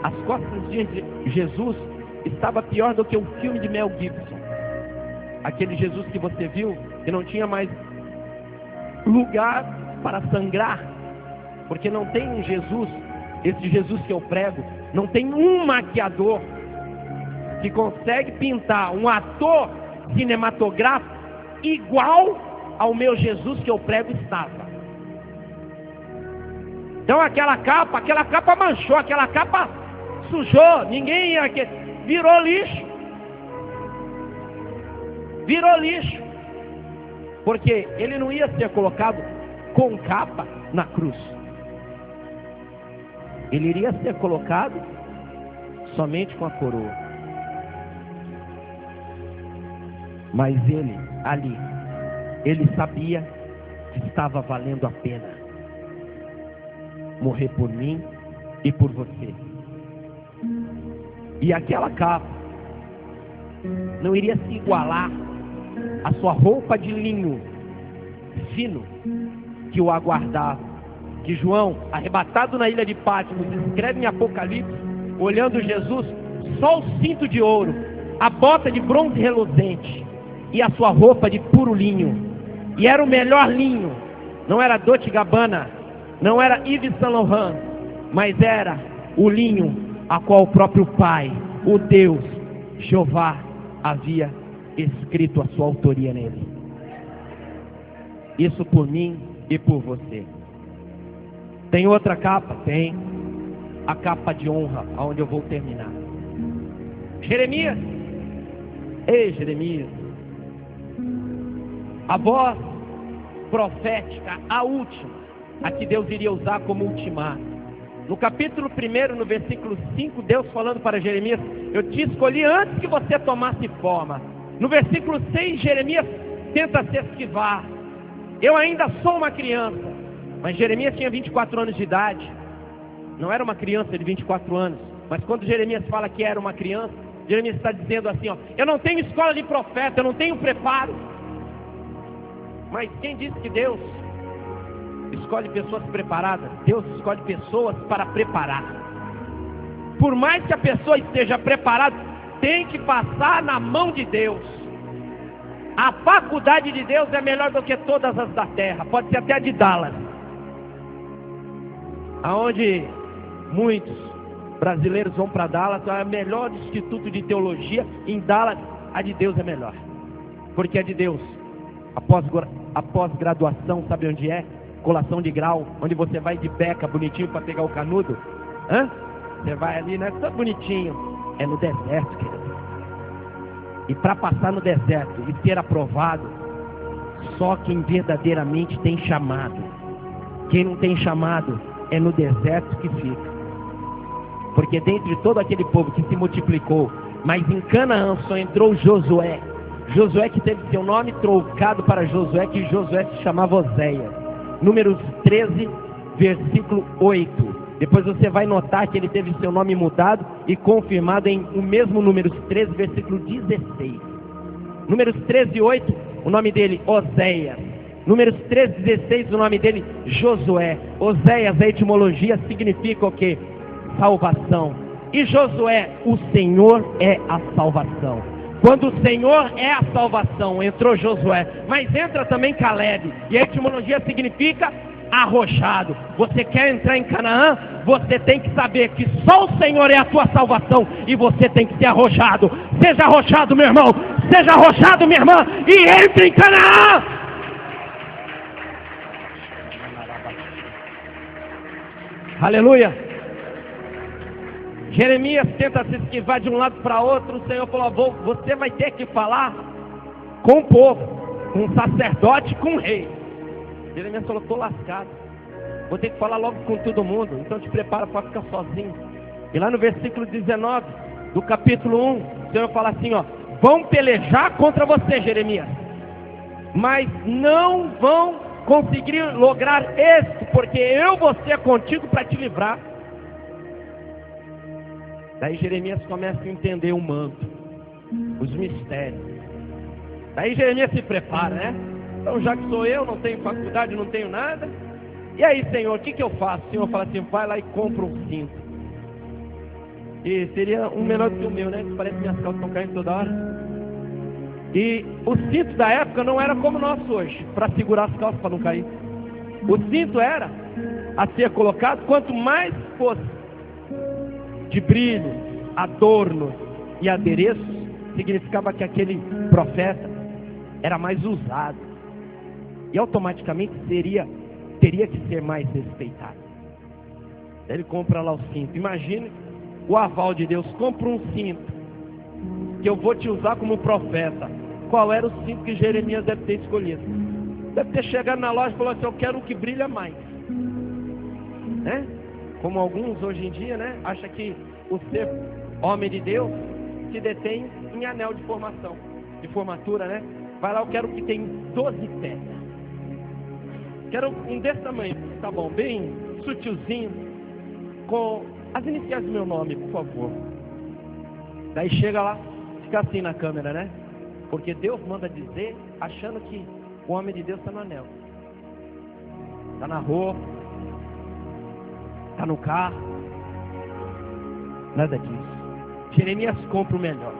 As costas de Jesus estava pior do que o filme de Mel Gibson. Aquele Jesus que você viu, que não tinha mais lugar para sangrar, porque não tem um Jesus, esse Jesus que eu prego, não tem um maquiador que consegue pintar um ator cinematográfico igual ao meu Jesus que eu prego estava. Então aquela capa manchou, aquela capa sujou, ninguém ia, virou lixo, porque ele não ia ser colocado com capa na cruz, ele iria ser colocado somente com a coroa. Mas ele, ali, ele sabia que estava valendo a pena morrer por mim e por você. E aquela capa não iria se igualar à sua roupa de linho fino que o aguardava. Que João, arrebatado na ilha de Patmos, escreve em Apocalipse, olhando Jesus, só o cinto de ouro, a bota de bronze reluzente e a sua roupa de puro linho. E era o melhor linho, não era Dolce & Gabbana, não era Yves Saint Laurent, mas era o linho a qual o próprio Pai, o Deus, Jeová, havia escrito a sua autoria nele. Isso por mim e por você. Tem outra capa? Tem. A capa de honra, aonde eu vou terminar. Jeremias. Ei, Jeremias. A voz profética, a última, a que Deus iria usar como ultimato. No capítulo 1, no versículo 5, Deus falando para Jeremias: eu te escolhi antes que você tomasse forma. No versículo 6, Jeremias tenta se esquivar. Eu ainda sou uma criança. Mas Jeremias tinha 24 anos de idade. Não era uma criança de 24 anos. Mas quando Jeremias fala que era uma criança, Jeremias está dizendo assim, ó: eu não tenho escola de profeta, eu não tenho preparo. Mas quem disse que Deus escolhe pessoas preparadas? Deus escolhe pessoas para preparar. Por mais que a pessoa esteja preparada, tem que passar na mão de Deus. A faculdade de Deus é melhor do que todas as da terra. Pode ser até a de Dallas, aonde muitos brasileiros vão para Dallas. É o melhor instituto de teologia. Em Dallas, a de Deus é melhor, porque a de Deus, a pós-graduação, sabe onde é? Colação de grau, onde você vai de beca bonitinho para pegar o canudo. Você vai ali, não é tão bonitinho, é no deserto, querido. E para passar no deserto e ser aprovado, só quem verdadeiramente tem chamado. Quem não tem chamado é no deserto que fica. Porque dentre todo aquele povo que se multiplicou, mas em Canaã só entrou Josué. Josué que teve seu nome trocado para Josué, que Josué se chamava Oséias. Números 13, versículo 8. Depois você vai notar que ele teve seu nome mudado e confirmado em o mesmo Números 13, versículo 16. Números 13, 8, o nome dele Oséias. Números 13, 16, o nome dele Josué. Oséias, a etimologia significa o quê? Salvação. E Josué, o Senhor é a salvação. Quando o Senhor é a salvação, entrou Josué, mas entra também Caleb. E a etimologia significa arrojado. Você quer entrar em Canaã? Você tem que saber que só o Senhor é a tua salvação e você tem que ser arrojado. Seja arrojado, meu irmão. seja arrojado, minha irmã, e entre em Canaã. Aleluia. Jeremias tenta se esquivar de um lado para outro. O Senhor falou: você vai ter que falar com o povo, com o sacerdote, com o rei. Jeremias falou: estou lascado, vou ter que falar logo com todo mundo, então te prepara para ficar sozinho. E lá no versículo 19 do capítulo 1, o Senhor fala assim: vão pelejar contra você, Jeremias, mas não vão conseguir lograr êxito, porque eu vou ser contigo para te livrar. Daí Jeremias começa a entender o manto, os mistérios. Daí Jeremias se prepara, né? Então, já que sou eu, não tenho faculdade, não tenho nada. E aí, Senhor, o que eu faço? O Senhor fala assim: vai lá e compra um cinto. E seria um menor do que o meu, né? Parece que minhas calças estão caindo toda hora. E o cinto da época não era como o nosso hoje, para segurar as calças para não cair. O cinto era a ser colocado, quanto mais fosse de brilho, adorno e adereços, significava que aquele profeta era mais usado e automaticamente teria que ser mais respeitado. Ele compra lá o cinto. Imagine o aval de Deus: compra um cinto que eu vou te usar como profeta. Qual era o cinto que Jeremias deve ter escolhido? Deve ter chegado na loja e falado assim: eu quero o que brilha mais, né? Como alguns hoje em dia, né, acham que o ser homem de Deus se detém em anel de formação, de formatura, né? Vai lá, eu quero que tem 12 pedras. Quero um desse tamanho, tá bom, bem sutilzinho, com as iniciais do meu nome, por favor. Daí chega lá, fica assim na câmera, né? Porque Deus manda dizer, achando que o homem de Deus está no anel, está na roupa, está no carro. Nada disso. Jeremias compra o melhor.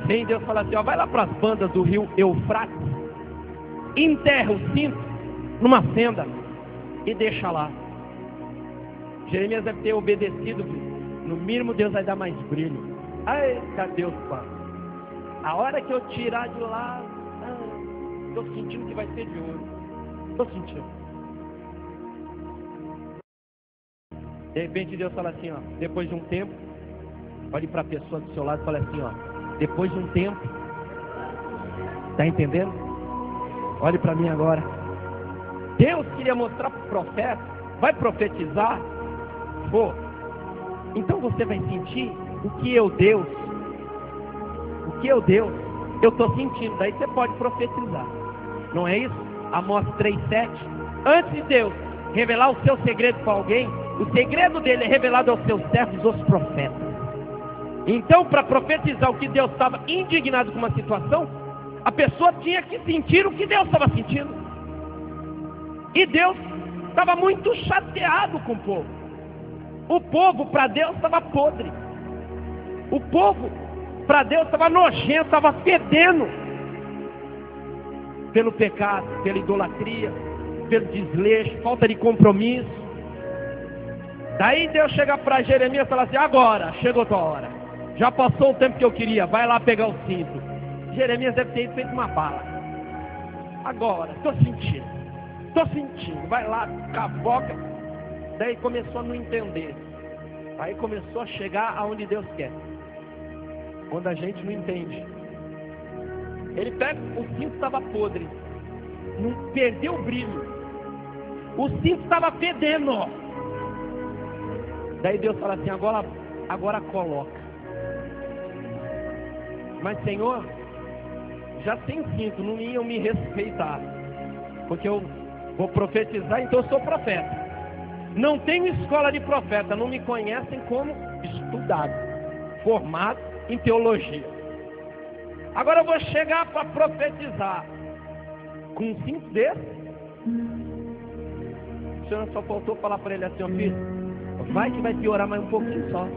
Vem Deus fala assim: vai lá para as bandas do rio Eufrates, enterra o cinto numa fenda e deixa lá. Jeremias deve ter obedecido. No mínimo Deus vai dar mais brilho. Ai, cadê os pães? A hora que eu tirar de lá, estou sentindo que vai ser de ouro. Estou sentindo. De repente Deus fala assim: depois de um tempo, olhe para a pessoa do seu lado e fala assim: depois de um tempo, está entendendo? Olhe para mim agora. Deus queria mostrar para o profeta: vai profetizar? Pô, então você vai sentir o que eu Deus, eu estou sentindo. Daí você pode profetizar, não é isso? Amós 3:7. Antes de Deus revelar o seu segredo para alguém, o segredo dele é revelado aos seus servos, os profetas. Então, para profetizar o que Deus estava indignado com uma situação, a pessoa tinha que sentir o que Deus estava sentindo. E Deus estava muito chateado com o povo. O povo para Deus estava podre. O povo para Deus estava nojento, estava fedendo pelo pecado, pela idolatria, pelo desleixo, falta de compromisso. Daí Deus chega para Jeremias e fala assim: agora, chegou a tua hora. Já passou o tempo que eu queria, vai lá pegar o cinto. Jeremias deve ter feito uma bala. Agora, estou sentindo, vai lá, cavoca. Daí começou a não entender. Aí começou a chegar aonde Deus quer. Quando a gente não entende. Ele pega, o cinto estava podre, não perdeu o brilho. O cinto estava fedendo. Daí Deus fala assim: agora coloca. Mas Senhor, já sem cinto, não iam me respeitar, porque eu vou profetizar, então eu sou profeta. Não tenho escola de profeta, não me conhecem como estudado, formado em teologia. Agora eu vou chegar para profetizar com um cinto desse. O Senhor só faltou falar para ele assim: filho, vai que vai piorar mais um pouquinho só.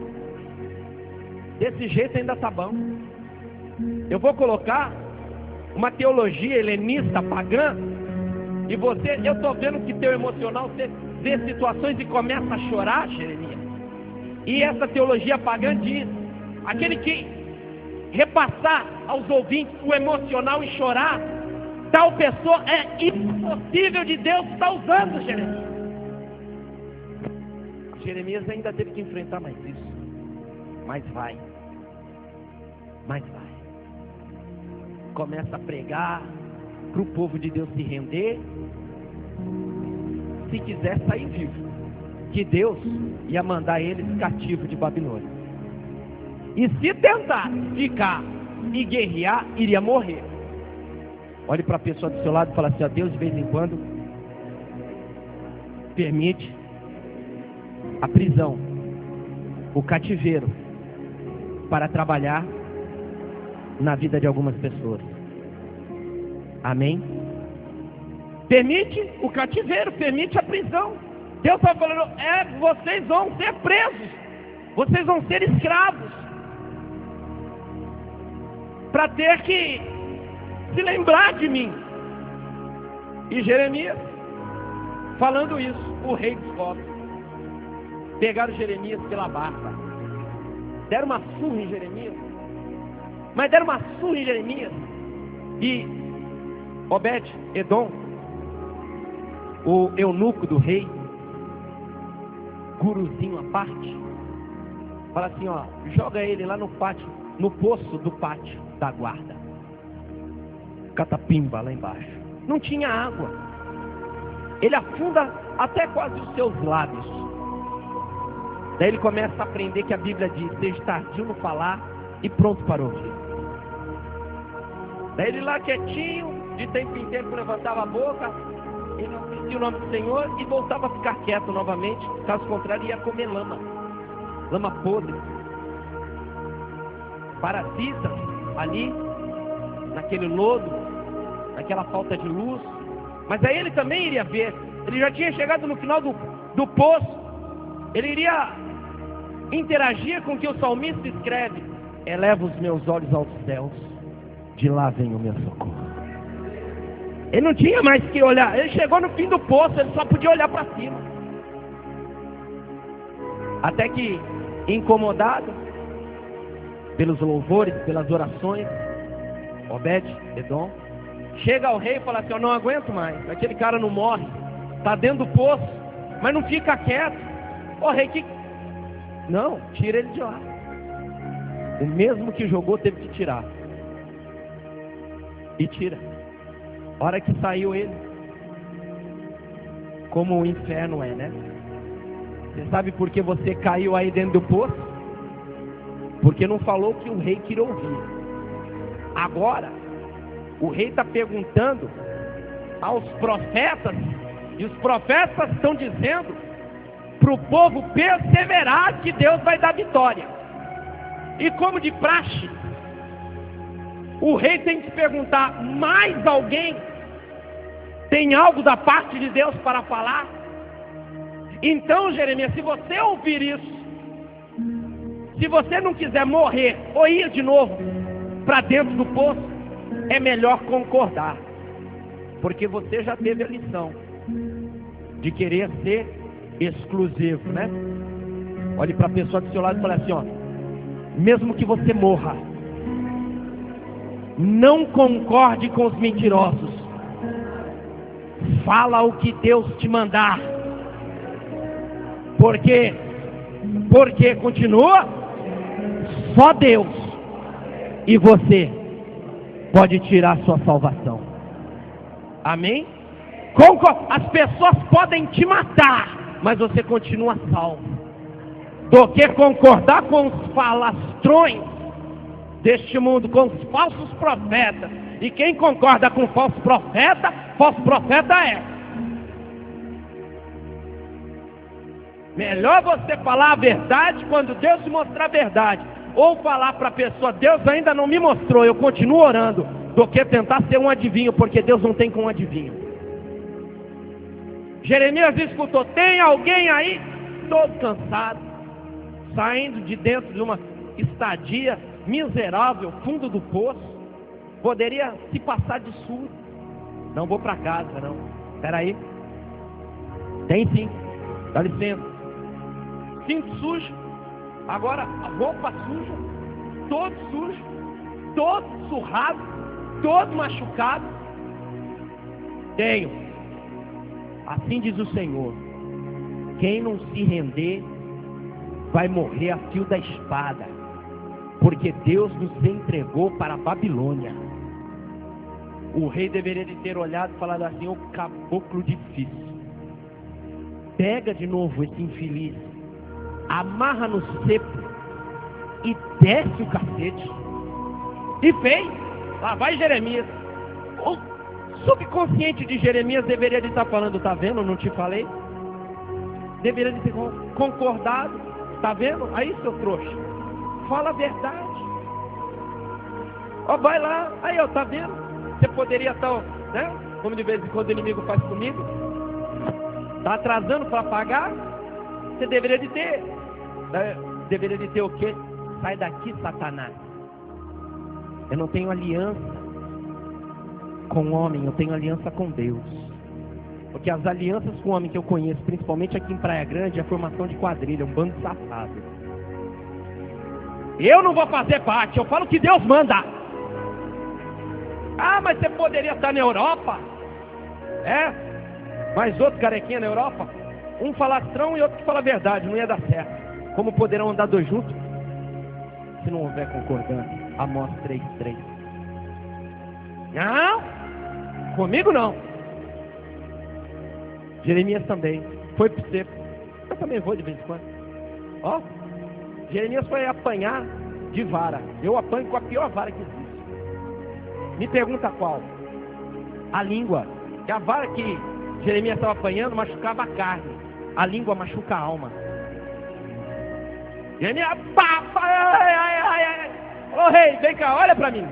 Desse jeito ainda tá bom. Eu vou colocar uma teologia helenista pagã, e você, eu estou vendo que teu emocional, você vê situações e começa a chorar, Jeremias. E essa teologia pagã diz: aquele que repassar aos ouvintes o emocional e chorar, tal pessoa é impossível de Deus estar usando Jeremias. Jeremias ainda teve que enfrentar mais isso. Mas vai. Começa a pregar para o povo de Deus se render, se quiser sair vivo, que Deus ia mandar eles cativos de Babilônia. E se tentar ficar e guerrear, iria morrer. Olhe para a pessoa do seu lado e fala assim: ó, Deus de vez em quando permite a prisão, o cativeiro, para trabalhar na vida de algumas pessoas. Amém? Permite o cativeiro, permite a prisão. Deus está falando: vocês vão ser presos, vocês vão ser escravos, para ter que se lembrar de mim. E Jeremias falando isso, o rei dos povos pegaram Jeremias pela barba, deram uma surra em Jeremias, mas deram uma surra em Jeremias. E Obed-Edom, o eunuco do rei, guruzinho à parte, fala assim: ó, joga ele lá no pátio, no poço do pátio da guarda. Catapimba lá embaixo. Não tinha água. Ele afunda até quase os seus lábios. Daí ele começa a aprender que a Bíblia diz: seja tardio no falar e pronto para ouvir. Daí ele lá quietinho, de tempo em tempo levantava a boca, ele obedecia o nome do Senhor e voltava a ficar quieto novamente. Caso contrário, ia comer lama podre, parasitas ali, naquele lodo, naquela falta de luz. Mas aí ele também iria ver, ele já tinha chegado no final do poço, ele iria interagir com o que o salmista escreve: eleva os meus olhos aos céus, de lá vem o meu socorro. Ele não tinha mais que olhar, ele chegou no fim do poço, ele só podia olhar para cima. Até que, incomodado pelos louvores, pelas orações, Obed-Edom chega ao rei e fala assim: eu não aguento mais, aquele cara não morre, está dentro do poço, mas não fica quieto. Ô rei, não, tira ele de lá. O mesmo que jogou teve que tirar. E tira. A hora que saiu ele, como o inferno é, né? Você sabe por que você caiu aí dentro do poço? Porque não falou o que o rei queria ouvir. Agora, o rei está perguntando aos profetas, e os profetas estão dizendo para o povo perseverar que Deus vai dar vitória. E como de praxe, o rei tem que perguntar: mais alguém tem algo da parte de Deus para falar? Então, Jeremias, se você ouvir isso, se você não quiser morrer ou ir de novo para dentro do poço, é melhor concordar, porque você já teve a lição de querer ser exclusivo, né? Olhe para a pessoa do seu lado e fale assim: ó, mesmo que você morra, não concorde com os mentirosos, fala o que Deus te mandar, porque continua, só Deus e você pode tirar sua salvação. Amém? As pessoas podem te matar, mas você continua salvo, do que concordar com os falastrões deste mundo, com os falsos profetas. E quem concorda com falso profeta é. Melhor você falar a verdade quando Deus te mostrar a verdade, ou falar para a pessoa: Deus ainda não me mostrou, eu continuo orando, do que tentar ser um adivinho, porque Deus não tem com um adivinho. Jeremias escutou: tem alguém aí todo cansado, saindo de dentro de uma estadia miserável, fundo do poço, poderia se passar de surdo. Não vou para casa, não. Espera aí. Tem sim, dá licença. Cinto sujo, agora a roupa suja, todo sujo. todo surrado, todo machucado? Tenho. Assim diz o Senhor: quem não se render vai morrer a fio da espada, porque Deus nos entregou para a Babilônia. O rei deveria de ter olhado e falado assim: ô caboclo difícil, pega de novo esse infeliz, amarra no cepo e desce o cacete. E fez. Lá vai Jeremias. O subconsciente de Jeremias deveria de estar falando: tá vendo, não te falei? Deveria de ter concordado: tá vendo? Aí, seu trouxa, fala a verdade. Ó, vai lá. Aí, ó, tá vendo? Você poderia estar, né? Como de vez em quando o inimigo faz comigo. Tá atrasando para pagar? Você deveria de ter. Deveria de ter o quê? Sai daqui, Satanás. Eu não tenho aliança com o homem, eu tenho aliança com Deus. Porque as alianças com o homem que eu conheço, principalmente aqui em Praia Grande, é a formação de quadrilha, um bando de safado. Eu não vou fazer parte, eu falo que Deus manda. Ah, mas você poderia estar na Europa? Mais outro carequinha na Europa? Um falastrão e outro que fala a verdade, não ia dar certo. Como poderão andar dois juntos se não houver concordância? Amós 3:3. Não, comigo não. Jeremias também foi pro seco. Eu também vou de vez em quando. Ó, Jeremias foi apanhar de vara. Eu apanho com a pior vara que existe. Me pergunta qual? A língua. Que a vara que Jeremias estava apanhando machucava a carne. A língua machuca a alma. Jeremias, ô rei, vem cá, olha para mim.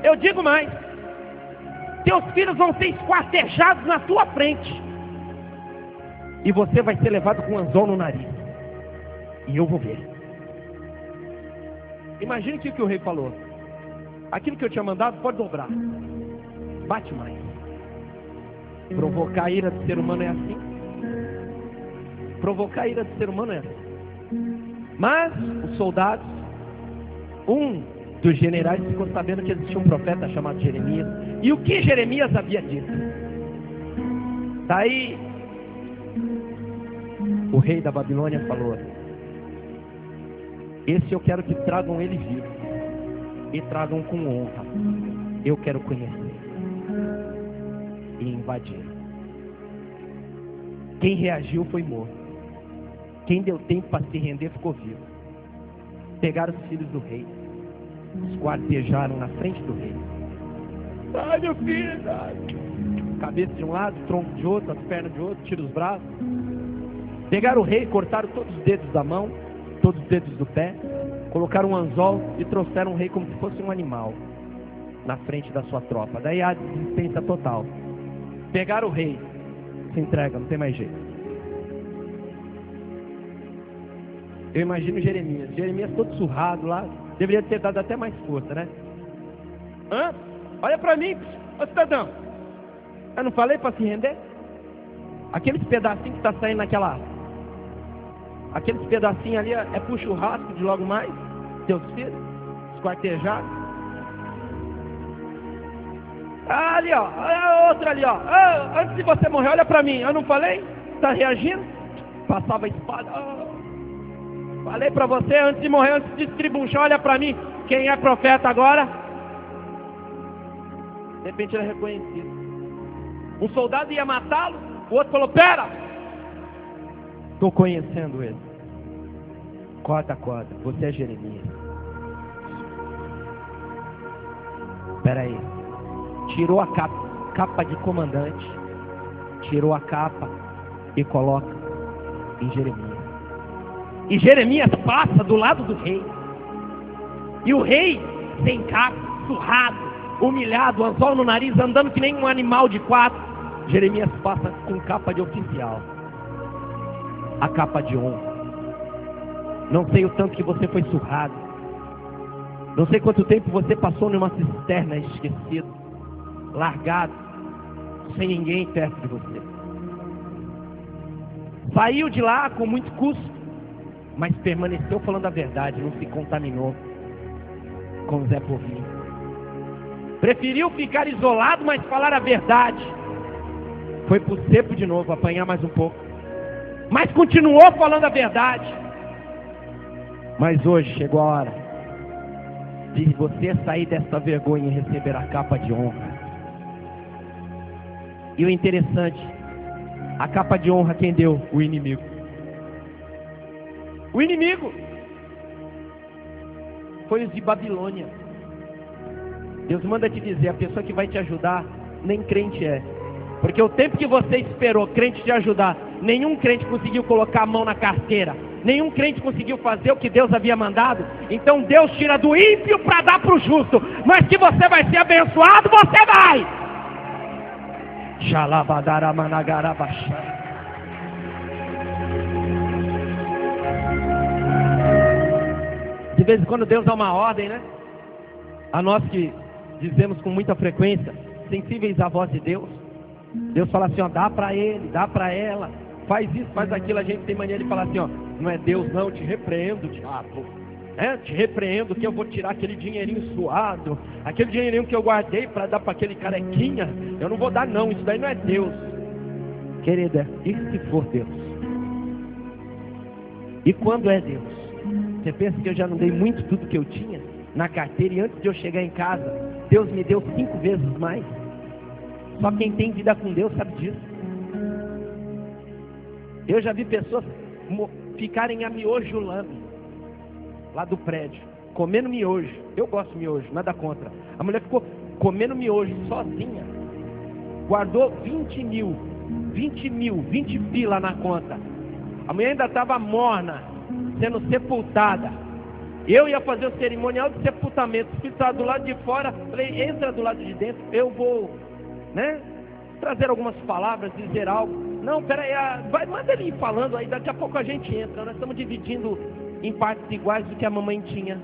Eu digo mais: teus filhos vão ser esquartejados na tua frente. E você vai ser levado com um anzol no nariz. E eu vou ver. Imagine o que o rei falou: aquilo que eu tinha mandado pode dobrar. Bate mais. Provocar a ira do ser humano é assim. Provocar a ira do ser humano é assim. Mas os soldados, um dos generais ficou sabendo que existia um profeta chamado Jeremias. E o que Jeremias havia dito? Daí o rei da Babilônia falou: esse eu quero que tragam ele vivo, e tragam com honra. Eu quero conhecer. E invadir. Quem reagiu foi morto. Quem deu tempo para se render ficou vivo. Pegaram os filhos do rei, os quartejaram na frente do rei. Ai, meu filho, ai. Cabeça de um lado, tronco de outro, as pernas de outro, tira os braços. Pegaram o rei, cortaram todos os dedos da mão, todos os dedos do pé, colocaram um anzol e trouxeram o rei como se fosse um animal na frente da sua tropa. Daí a desistência total. Pegaram o rei, se entrega, não tem mais jeito. Eu imagino Jeremias todo surrado lá, deveria ter dado até mais força, né? Olha pra mim, ô cidadão. Eu não falei pra se render? Aqueles pedacinhos que tá saindo naquela... Aqueles pedacinhos ali é pro churrasco de logo mais, teus filhos, esquartejados. Ah, ali ó, olha outra ali ó. Antes de você morrer, olha pra mim, eu não falei? Tá reagindo? Passava a espada. Falei pra você, antes de morrer, antes de estribunchar, olha pra mim. Quem é profeta agora? De repente ele é reconhecido. Um soldado ia matá-lo, o outro falou: pera, estou conhecendo ele. Corta, você é Jeremias. Espera aí. Tirou a capa de comandante, tirou a capa e coloca em Jeremias. E Jeremias passa do lado do rei. E o rei, sem capa, surrado, humilhado, anzol no nariz, andando que nem um animal de quatro. Jeremias passa com capa de oficial, a capa de honra. Não sei o tanto que você foi surrado. Não sei quanto tempo você passou numa cisterna esquecido, largado, sem ninguém perto de você. Saiu de lá com muito custo, mas permaneceu falando a verdade, não se contaminou com Zé Povinho. Preferiu ficar isolado, mas falar a verdade. Foi pro cepo de novo, apanhar mais um pouco. Mas continuou falando a verdade. Mas hoje chegou a hora de você sair dessa vergonha e receber a capa de honra. E o interessante, a capa de honra quem deu? O inimigo. O inimigo foi os de Babilônia. Deus manda te dizer, a pessoa que vai te ajudar, nem crente é. Porque o tempo que você esperou crente te ajudar, nenhum crente conseguiu colocar a mão na carteira. Nenhum crente conseguiu fazer o que Deus havia mandado. Então Deus tira do ímpio para dar para o justo. Mas que você vai ser abençoado, você vai. De vez em quando Deus dá uma ordem, né? A nós que dizemos com muita frequência, sensíveis à voz de Deus. Deus fala assim, ó, dá para ele, dá para ela, faz isso, faz aquilo. A gente tem mania de falar assim, ó, não é Deus não, te repreendo, diabo. Te repreendo que eu vou tirar aquele dinheirinho suado, aquele dinheirinho que eu guardei para dar para aquele carequinha, eu não vou dar não, isso daí não é Deus. Querida, e se for Deus? E quando é Deus? Você pensa que eu já não dei muito tudo que eu tinha na carteira, e antes de eu chegar em casa, Deus me deu 5 vezes mais? Só quem tem vida com Deus sabe disso. Eu já vi pessoas ficarem amiojulando lá do prédio, comendo miojo. Eu gosto de miojo, nada contra. A mulher ficou comendo miojo sozinha, guardou 20 pila na conta. A mulher ainda estava morna, sendo sepultada. Eu ia fazer o cerimonial de sepultamento. O espírito estava do lado de fora. Falei, entra do lado de dentro, eu vou, trazer algumas palavras, dizer algo. Não, peraí, manda ele ir falando aí, daqui a pouco a gente entra. Nós estamos dividindo em partes iguais do que a mamãe tinha.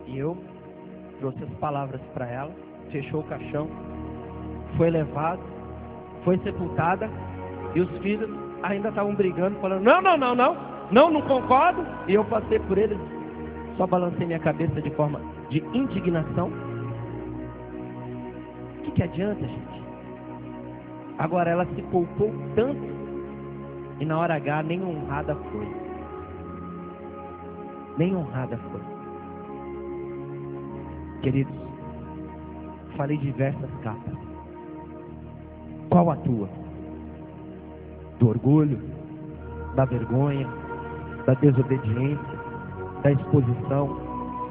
E eu trouxe as palavras para ela, fechou o caixão, foi levado, foi sepultada, e os filhos ainda estavam brigando, falando, não concordo. E eu passei por eles, só balancei minha cabeça de forma de indignação. O que adianta, gente? Agora ela se poupou tanto, e na hora H nem honrada foi. Nem honrada foi. Queridos, falei de diversas capas. Qual a tua? Do orgulho, da vergonha, da desobediência, da exposição,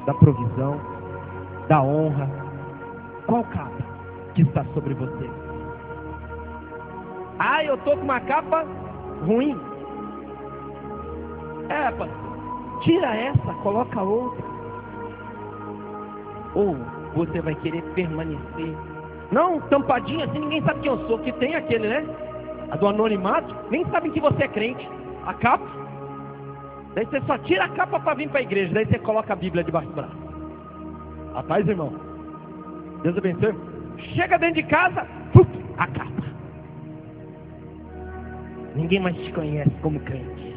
da provisão, da honra? Qual capa que está sobre você? Eu estou com uma capa ruim. Pastor, tira essa, coloca outra. Ou você vai querer permanecer, não, tampadinha assim, ninguém sabe quem eu sou. Que tem aquele, a do anonimato, nem sabem que você é crente. A capa, daí você só tira a capa para vir para a igreja, daí você coloca a Bíblia debaixo do braço. Rapaz, irmão, Deus abençoe. Chega dentro de casa, a capa. Ninguém mais te conhece como crente.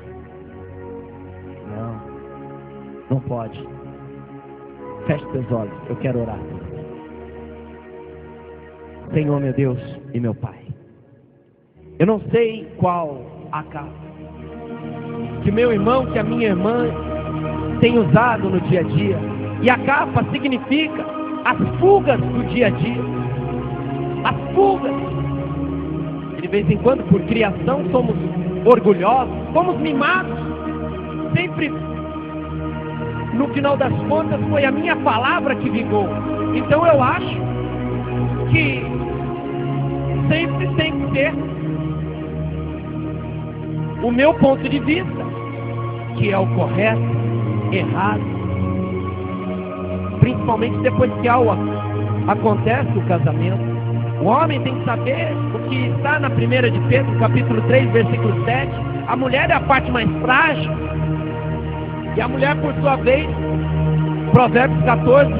Não pode. Feche seus olhos, eu quero orar. Senhor, meu Deus e meu Pai, eu não sei qual a capa que meu irmão, que a minha irmã tem usado no dia a dia. E a capa significa as fugas do dia a dia. As fugas. E de vez em quando, por criação, somos orgulhosos, somos mimados. Sempre, no final das contas, foi a minha palavra que vingou. Então eu acho que sempre tem que ter o meu ponto de vista, que é o correto, errado. Principalmente depois que acontece o casamento. O homem tem que saber o que está na 1 de Pedro, capítulo 3, versículo 7. A mulher é a parte mais frágil. E a mulher, por sua vez, Provérbios 14,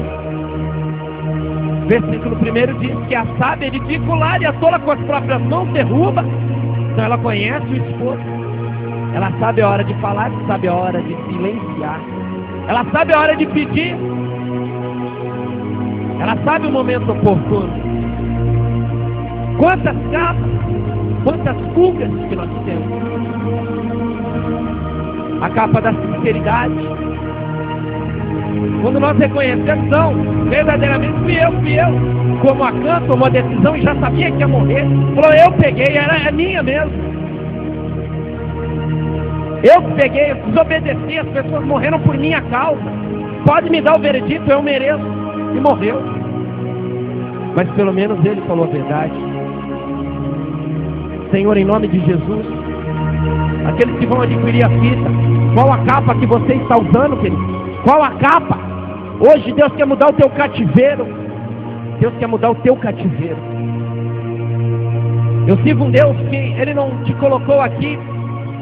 versículo 1 diz que a sábia edifica o lar e a tola com as próprias mãos derruba. Então ela conhece o esposo. Ela sabe a hora de falar, sabe a hora de silenciar. Ela sabe a hora de pedir. Ela sabe o momento oportuno. Quantas capas, quantas fugas que nós temos. A capa da sinceridade. Quando nós reconhecemos, não, verdadeiramente fui eu. Como a Acã tomou a decisão e já sabia que ia morrer. Falou, eu peguei, é minha mesmo. Eu peguei, eu desobedeci, as pessoas morreram por minha causa. Pode me dar o veredito, eu mereço. E morreu. Mas pelo menos ele falou a verdade. Senhor, em nome de Jesus, aqueles que vão adquirir a fita, qual a capa que você está usando, querido? Qual a capa? Hoje Deus quer mudar o teu cativeiro. Deus quer mudar o teu cativeiro. Eu sirvo um Deus que Ele não te colocou aqui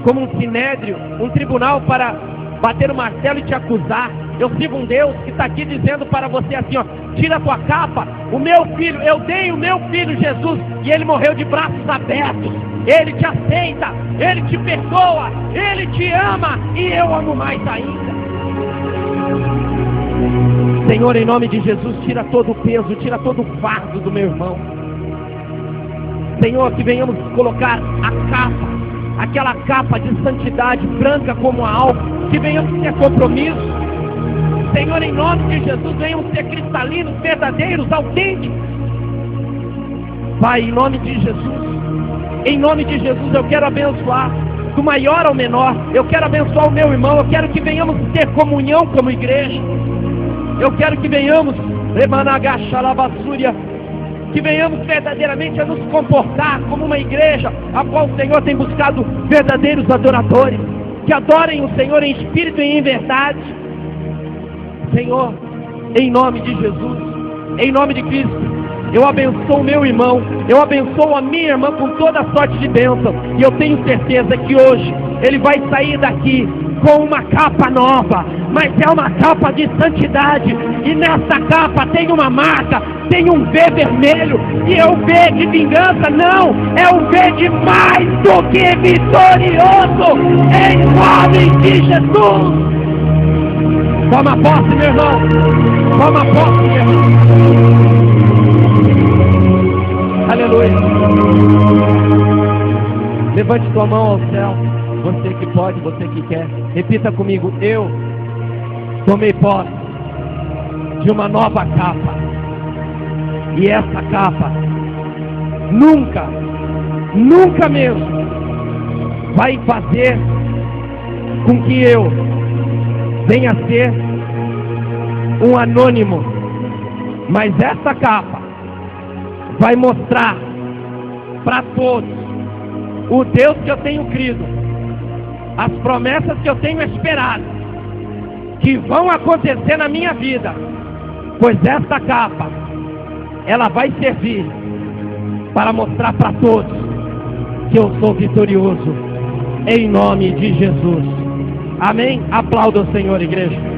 como um sinédrio, um tribunal para bater o martelo e te acusar. Eu sirvo um Deus que está aqui dizendo para você assim, ó, tira a tua capa, o meu filho, eu dei o meu filho Jesus, e ele morreu de braços abertos. Ele te aceita, ele te perdoa, ele te ama, e eu amo mais ainda. Senhor, em nome de Jesus, tira todo o peso, tira todo o fardo do meu irmão. Senhor, que venhamos colocar a capa, aquela capa de santidade branca como a alva, que venhamos ter compromisso. Senhor, em nome de Jesus, venhamos ser cristalinos, verdadeiros, autênticos. Pai, em nome de Jesus, eu quero abençoar do maior ao menor. Eu quero abençoar o meu irmão. Eu quero que venhamos ter comunhão como igreja. Eu quero que venhamos, que venhamos verdadeiramente a nos comportar como uma igreja a qual o Senhor tem buscado verdadeiros adoradores, que adorem o Senhor em espírito e em verdade. Senhor, em nome de Jesus, em nome de Cristo, eu abençoo o meu irmão, eu abençoo a minha irmã com toda a sorte de bênção, e eu tenho certeza que hoje ele vai sair daqui com uma capa nova, mas é uma capa de santidade, e nessa capa tem uma marca, tem um V vermelho, e é o V de vingança, não, é o V de mais do que vitorioso, em nome de Jesus. Toma posse, meu irmão. Toma posse, meu irmão. Aleluia. Levante tua mão ao céu. Você que pode, você que quer. Repita comigo. Eu tomei posse de uma nova capa. E essa capa nunca mesmo vai fazer com que eu venha a ser um anônimo, mas essa capa vai mostrar para todos o Deus que eu tenho crido, as promessas que eu tenho esperado, que vão acontecer na minha vida, pois essa capa, ela vai servir para mostrar para todos que eu sou vitorioso, em nome de Jesus. Amém? Aplauda o Senhor, igreja.